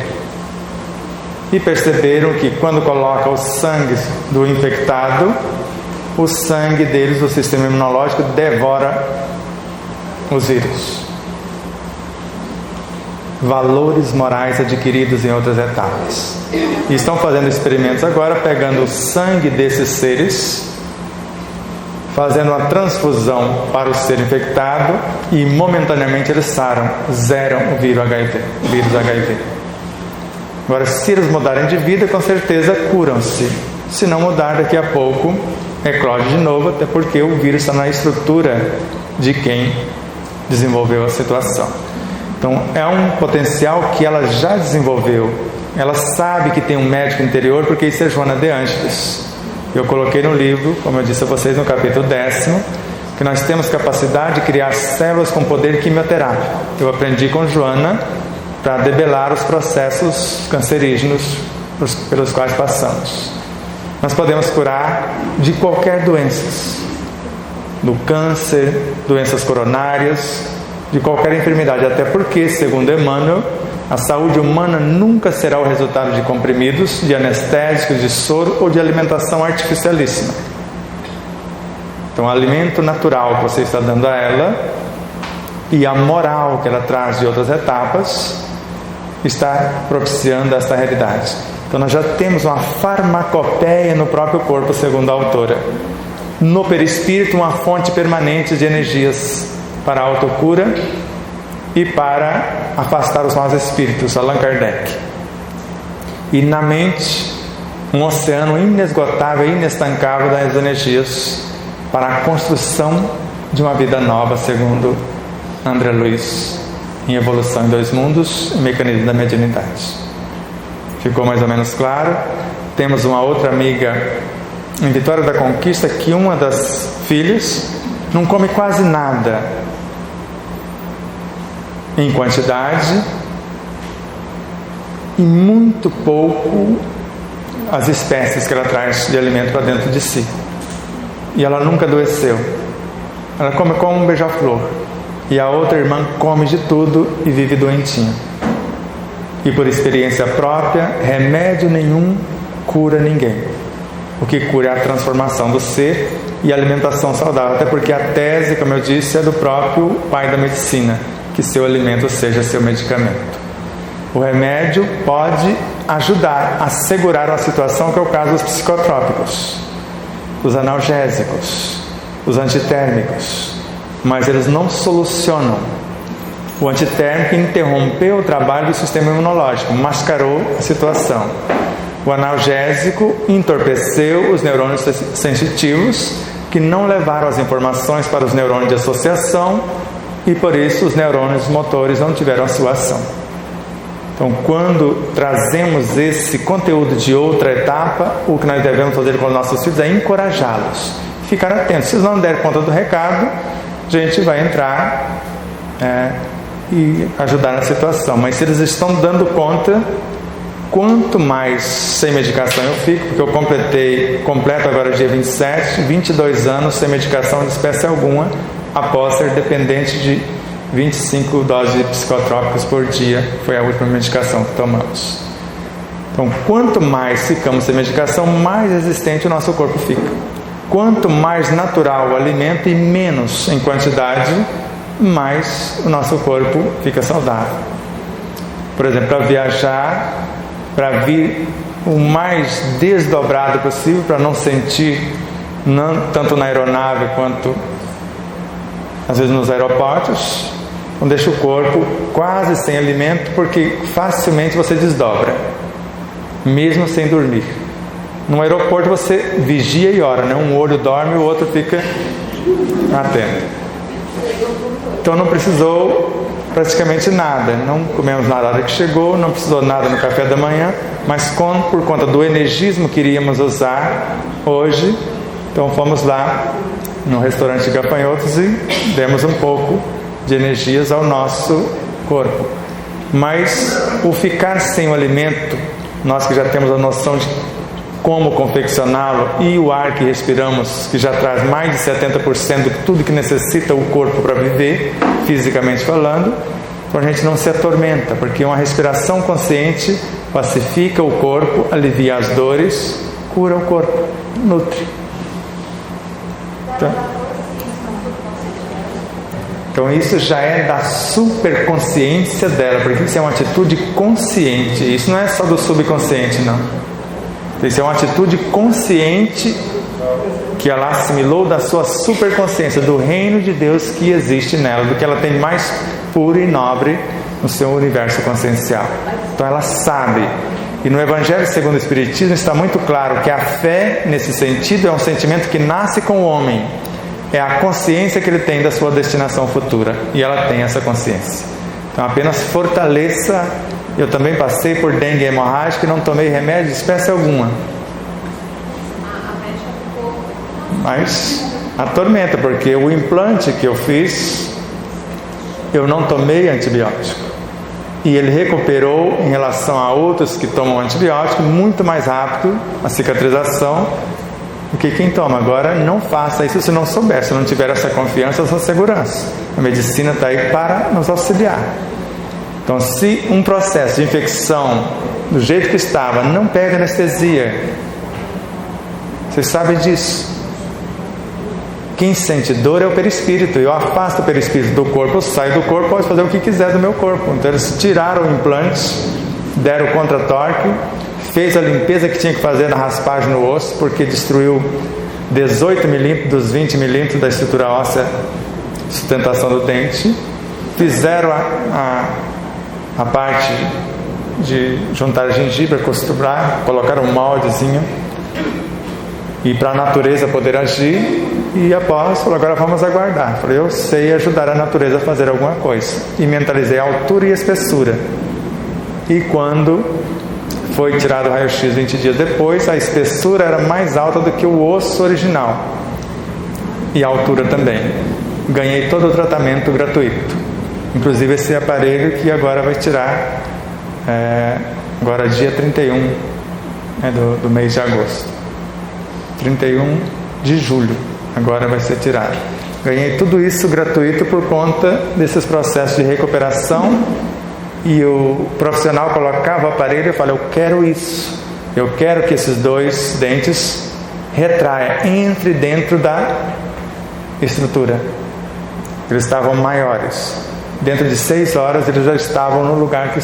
E perceberam que quando coloca o sangue do infectado, o sangue deles, o sistema imunológico, devora os vírus. Valores morais adquiridos em outras etapas. E estão fazendo experimentos agora, pegando o sangue desses seres, fazendo uma transfusão para o ser infectado e momentaneamente eles zeram o vírus HIV. Agora, se eles mudarem de vida, com certeza curam-se. Se não mudar, daqui a pouco eclode de novo, até porque o vírus está na estrutura de quem desenvolveu a situação. Então é um potencial que ela já desenvolveu. Ela sabe que tem um médico interior, porque isso é Joana de Ângeles. Eu coloquei no livro, como eu disse a vocês no capítulo 10º, que nós temos capacidade de criar células com poder quimioterápico. Eu aprendi com Joana para debelar os processos cancerígenos pelos quais passamos. Nós podemos curar de qualquer doença, do câncer, doenças coronárias, de qualquer enfermidade, até porque, segundo Emmanuel, a saúde humana nunca será o resultado de comprimidos, de anestésicos, de soro ou de alimentação artificialíssima. Então, o alimento natural que você está dando a ela e a moral que ela traz de outras etapas está propiciando esta realidade. Então, nós já temos uma farmacopeia no próprio corpo, segundo a autora. No perispírito, uma fonte permanente de energias para a autocura e para afastar os maus espíritos, Allan Kardec. E na mente, um oceano inesgotável e inestancável das energias para a construção de uma vida nova, segundo André Luiz, em Evolução em Dois Mundos e Mecanismo da Mediunidade. Ficou mais ou menos claro? Temos uma outra amiga em Vitória da Conquista que uma das filhas não come quase nada em quantidade e muito pouco as espécies que ela traz de alimento para dentro de si. E ela nunca adoeceu. Ela come como um beija-flor. E a outra irmã come de tudo e vive doentinha. E por experiência própria, remédio nenhum cura ninguém. O que cura é a transformação do ser e a alimentação saudável. Até porque a tese, como eu disse, é do próprio pai da medicina, que seu alimento seja seu medicamento. O remédio pode ajudar a segurar uma situação, que é o caso dos psicotrópicos, os analgésicos, os antitérmicos, mas eles não solucionam. O antitérmico interrompeu o trabalho do sistema imunológico, mascarou a situação. O analgésico entorpeceu os neurônios sensitivos, que não levaram as informações para os neurônios de associação, e por isso os neurônios motores não tiveram a sua ação. Então, quando trazemos esse conteúdo de outra etapa, o que nós devemos fazer com os nossos filhos é encorajá-los, ficar atentos. Se eles não derem conta do recado, a gente vai entrar e ajudar na situação. Mas se eles estão dando conta, quanto mais sem medicação eu fico, porque eu completo agora dia 27, 22 anos sem medicação de espécie alguma, após ser dependente de 25 doses de psicotrópicos por dia. Foi a última medicação que tomamos. Então, quanto mais ficamos sem medicação, mais resistente o nosso corpo fica. Quanto mais natural o alimento e menos em quantidade, mais o nosso corpo fica saudável. Por exemplo, para viajar, para vir o mais desdobrado possível, para não sentir, tanto na aeronave quanto às vezes nos aeroportos, não deixa o corpo quase sem alimento, porque facilmente você desdobra, mesmo sem dormir. No aeroporto você vigia e ora, né? Um olho dorme e o outro fica atento. Então não precisou praticamente nada, não comemos nada na hora que chegou, não precisou nada no café da manhã, mas por conta do energismo que iríamos usar hoje, então fomos lá no restaurante de Gafanhotos e demos um pouco de energias ao nosso corpo. Mas o ficar sem o alimento, nós que já temos a noção de como confeccioná-lo, e o ar que respiramos, que já traz mais de 70% de tudo que necessita o corpo para viver, fisicamente falando, então a gente não se atormenta, porque uma respiração consciente pacifica o corpo, alivia as dores, cura o corpo, nutre. Então isso já é da superconsciência dela, porque isso é uma atitude consciente, isso não é só do subconsciente, não. Isso é uma atitude consciente que ela assimilou da sua superconsciência, do reino de Deus que existe nela, do que ela tem mais puro e nobre no seu universo consciencial. Então ela sabe. E no Evangelho segundo o Espiritismo está muito claro que a fé, nesse sentido, é um sentimento que nasce com o homem. É a consciência que ele tem da sua destinação futura. E ela tem essa consciência. Então apenas fortaleça. Eu também passei por dengue hemorrágica e não tomei remédio de espécie alguma. Mas atormenta, porque o implante que eu fiz, eu não tomei antibiótico. E ele recuperou em relação a outros que tomam antibiótico muito mais rápido a cicatrização do que quem toma. Agora não faça isso se não souber, se não tiver essa confiança, essa segurança. A medicina está aí para nos auxiliar. Então, se um processo de infecção do jeito que estava não pega anestesia, vocês sabem disso. Quem sente dor é o perispírito. Eu afasto o perispírito do corpo, eu saio do corpo, posso fazer o que quiser do meu corpo. Então eles tiraram o implante, deram o contra-torque, fez a limpeza que tinha que fazer na raspagem no osso, porque destruiu 18 milímetros dos 20 milímetros da estrutura óssea, sustentação do dente. Fizeram a parte de juntar gengibre, costurar, colocaram um moldezinho e para a natureza poder agir. E após, falou, agora vamos aguardar. Falei, eu sei ajudar a natureza a fazer alguma coisa. E mentalizei a altura e a espessura. E quando foi tirado o raio-x 20 dias depois, a espessura era mais alta do que o osso original. E a altura também. Ganhei todo o tratamento gratuito. Inclusive esse aparelho que agora vai tirar, agora dia 31 do mês de agosto. 31 de julho. Agora vai ser tirado. Ganhei tudo isso gratuito por conta desses processos de recuperação. E o profissional colocava o aparelho e eu falei, eu quero isso. Eu quero que esses dois dentes retraiam, entre dentro da estrutura. Eles estavam maiores. Dentro de 6 horas eles já estavam no lugar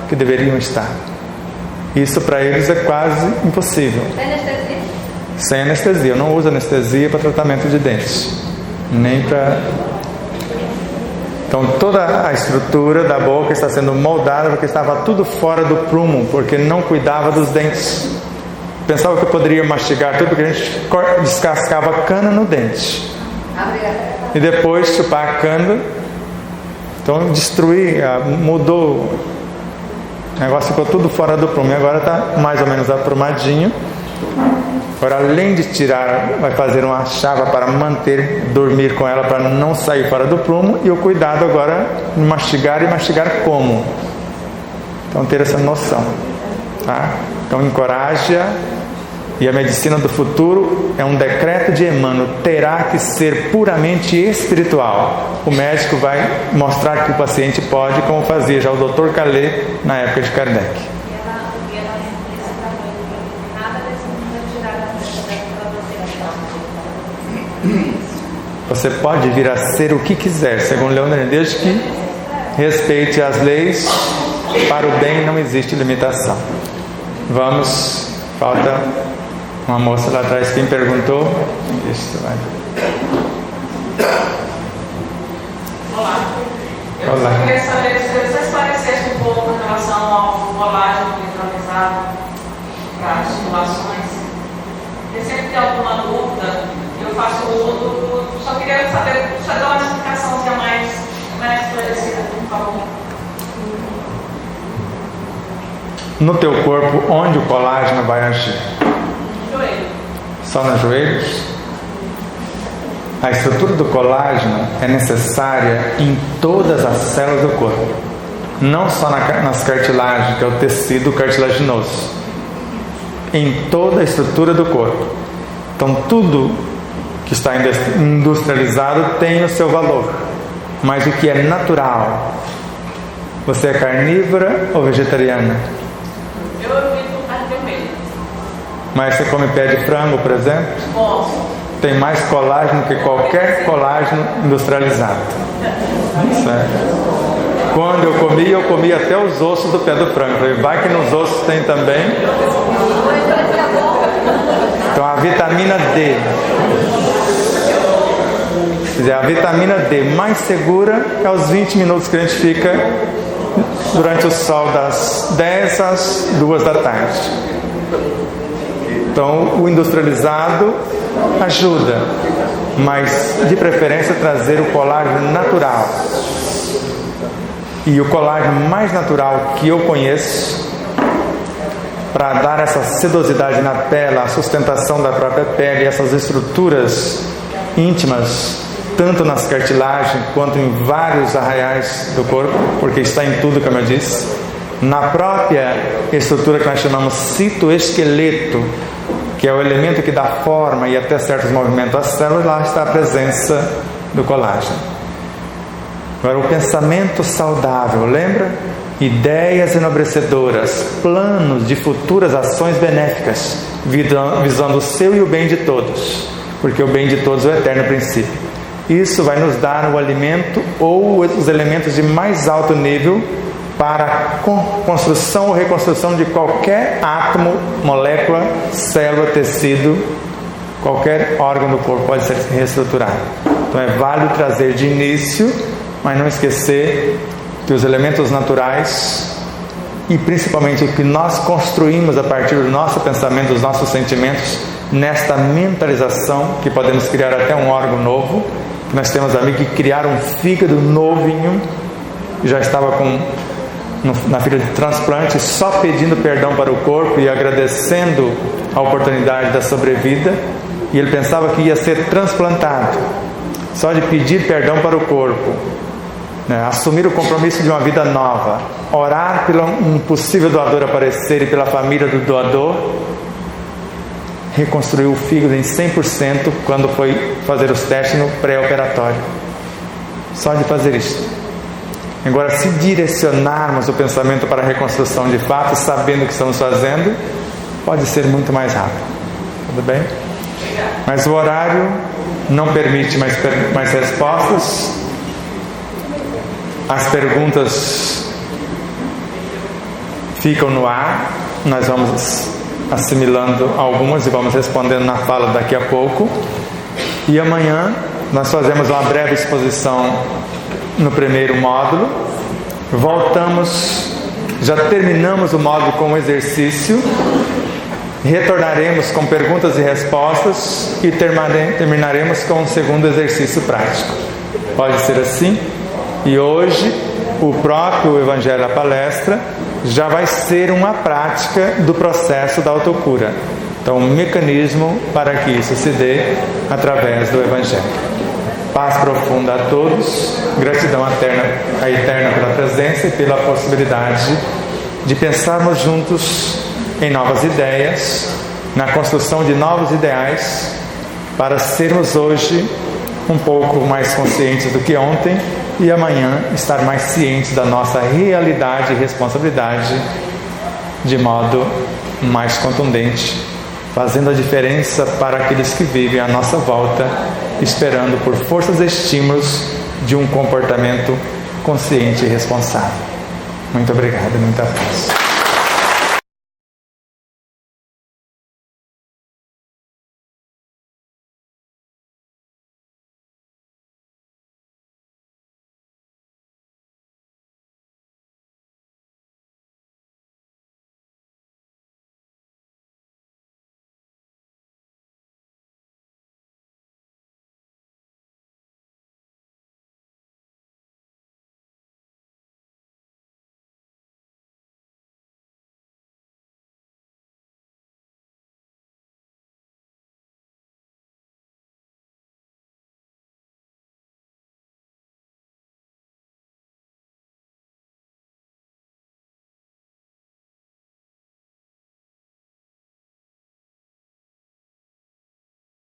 que deveriam estar. Isso para eles é quase impossível. Sem anestesia. Eu não uso anestesia para tratamento de dentes. Nem para... Então toda a estrutura da boca está sendo moldada porque estava tudo fora do prumo, porque não cuidava dos dentes. Pensava que eu poderia mastigar tudo porque a gente descascava a cana no dente. E depois chupar a cana. Então mudou. O negócio ficou tudo fora do prumo. E agora está mais ou menos aprumadinho. Agora, além de tirar, vai fazer uma chava para dormir com ela, para não sair fora do prumo. E o cuidado agora de mastigar, e mastigar como? Então, ter essa noção. Tá? Então, encoraja. E a medicina do futuro é um decreto de Emmanuel. Terá que ser puramente espiritual. O médico vai mostrar que o paciente pode, como fazia já o Dr. Calais na época de Kardec. Você pode vir a ser o que quiser, segundo Leonardo, desde que respeite as leis. Para o bem não existe limitação. Vamos, falta uma moça lá atrás. Quem perguntou? Isso, vai. Olá. Olá. Eu queria saber se você esclarecesse um pouco em relação ao colágeno neutralizado para articulações. Eu sempre tenho alguma dúvida, eu faço uso, só queria saber, só dar uma explicaçãozinha mais esclarecida, por favor. No teu corpo, onde o colágeno vai agir? Joelho. Só nos joelhos? A estrutura do colágeno é necessária em todas as células do corpo, não só nas cartilagens, que é o tecido cartilaginoso, em toda a estrutura do corpo. Então tudo que está industrializado tem o seu valor, mas o que é natural? Você é carnívora ou vegetariana? Eu evito carne vermelha. Mas você come pé de frango, por exemplo? Posso. Tem mais colágeno que qualquer colágeno industrializado. Certo? Quando eu comia até os ossos do pé do frango. Vai que nos ossos tem também. Então a vitamina D. Quer dizer, a vitamina D mais segura é os 20 minutos que a gente fica durante o sol, das 10 às 2 da tarde. Então o industrializado ajuda, mas de preferência trazer o colágeno natural. E o colágeno mais natural que eu conheço, para dar essa sedosidade na pele, a sustentação da própria pele, essas estruturas íntimas, tanto nas cartilagens quanto em vários arraiais do corpo, porque está em tudo, como eu disse, na própria estrutura que nós chamamos citoesqueleto, que é o elemento que dá forma e até certos movimentos às células, lá está a presença do colágeno. Agora, o pensamento saudável, lembra? Ideias enobrecedoras, planos de futuras ações benéficas, visando o seu e o bem de todos, porque o bem de todos é o eterno princípio. Isso vai nos dar o alimento ou os elementos de mais alto nível para a construção ou reconstrução de qualquer átomo, molécula, célula, tecido, qualquer órgão do corpo pode ser reestruturado. Então é válido trazer de início, mas não esquecer que os elementos naturais e principalmente o que nós construímos a partir do nosso pensamento, dos nossos sentimentos, nesta mentalização, que podemos criar até um órgão novo. Nós temos amigos que criaram um fígado novinho, já estava na fila de transplante, só pedindo perdão para o corpo e agradecendo a oportunidade da sobrevida, e ele pensava que ia ser transplantado, só de pedir perdão para o corpo, né? Assumir o compromisso de uma vida nova, orar pelo um possível doador aparecer e pela família do doador, reconstruiu o fígado em 100% quando foi fazer os testes no pré-operatório. Só de fazer isso. Agora, se direcionarmos o pensamento para a reconstrução de fato, sabendo o que estamos fazendo, pode ser muito mais rápido. Tudo bem? Mas o horário não permite mais respostas. As perguntas ficam no ar. Nós vamos assimilando algumas e vamos respondendo na fala daqui a pouco. E amanhã nós fazemos uma breve exposição no primeiro módulo. Voltamos, já terminamos o módulo com o exercício. Retornaremos com perguntas e respostas e terminaremos com o segundo exercício prático. Pode ser assim? E hoje o próprio Evangelho da Palestra já vai ser uma prática do processo da autocura. Então, um mecanismo para que isso se dê através do Evangelho. Paz profunda a todos, gratidão eterna pela presença e pela possibilidade de pensarmos juntos em novas ideias, na construção de novos ideais, para sermos hoje um pouco mais conscientes do que ontem e amanhã estar mais cientes da nossa realidade e responsabilidade de modo mais contundente, fazendo a diferença para aqueles que vivem à nossa volta, esperando por forças e estímulos de um comportamento consciente e responsável. Muito obrigado e muita paz.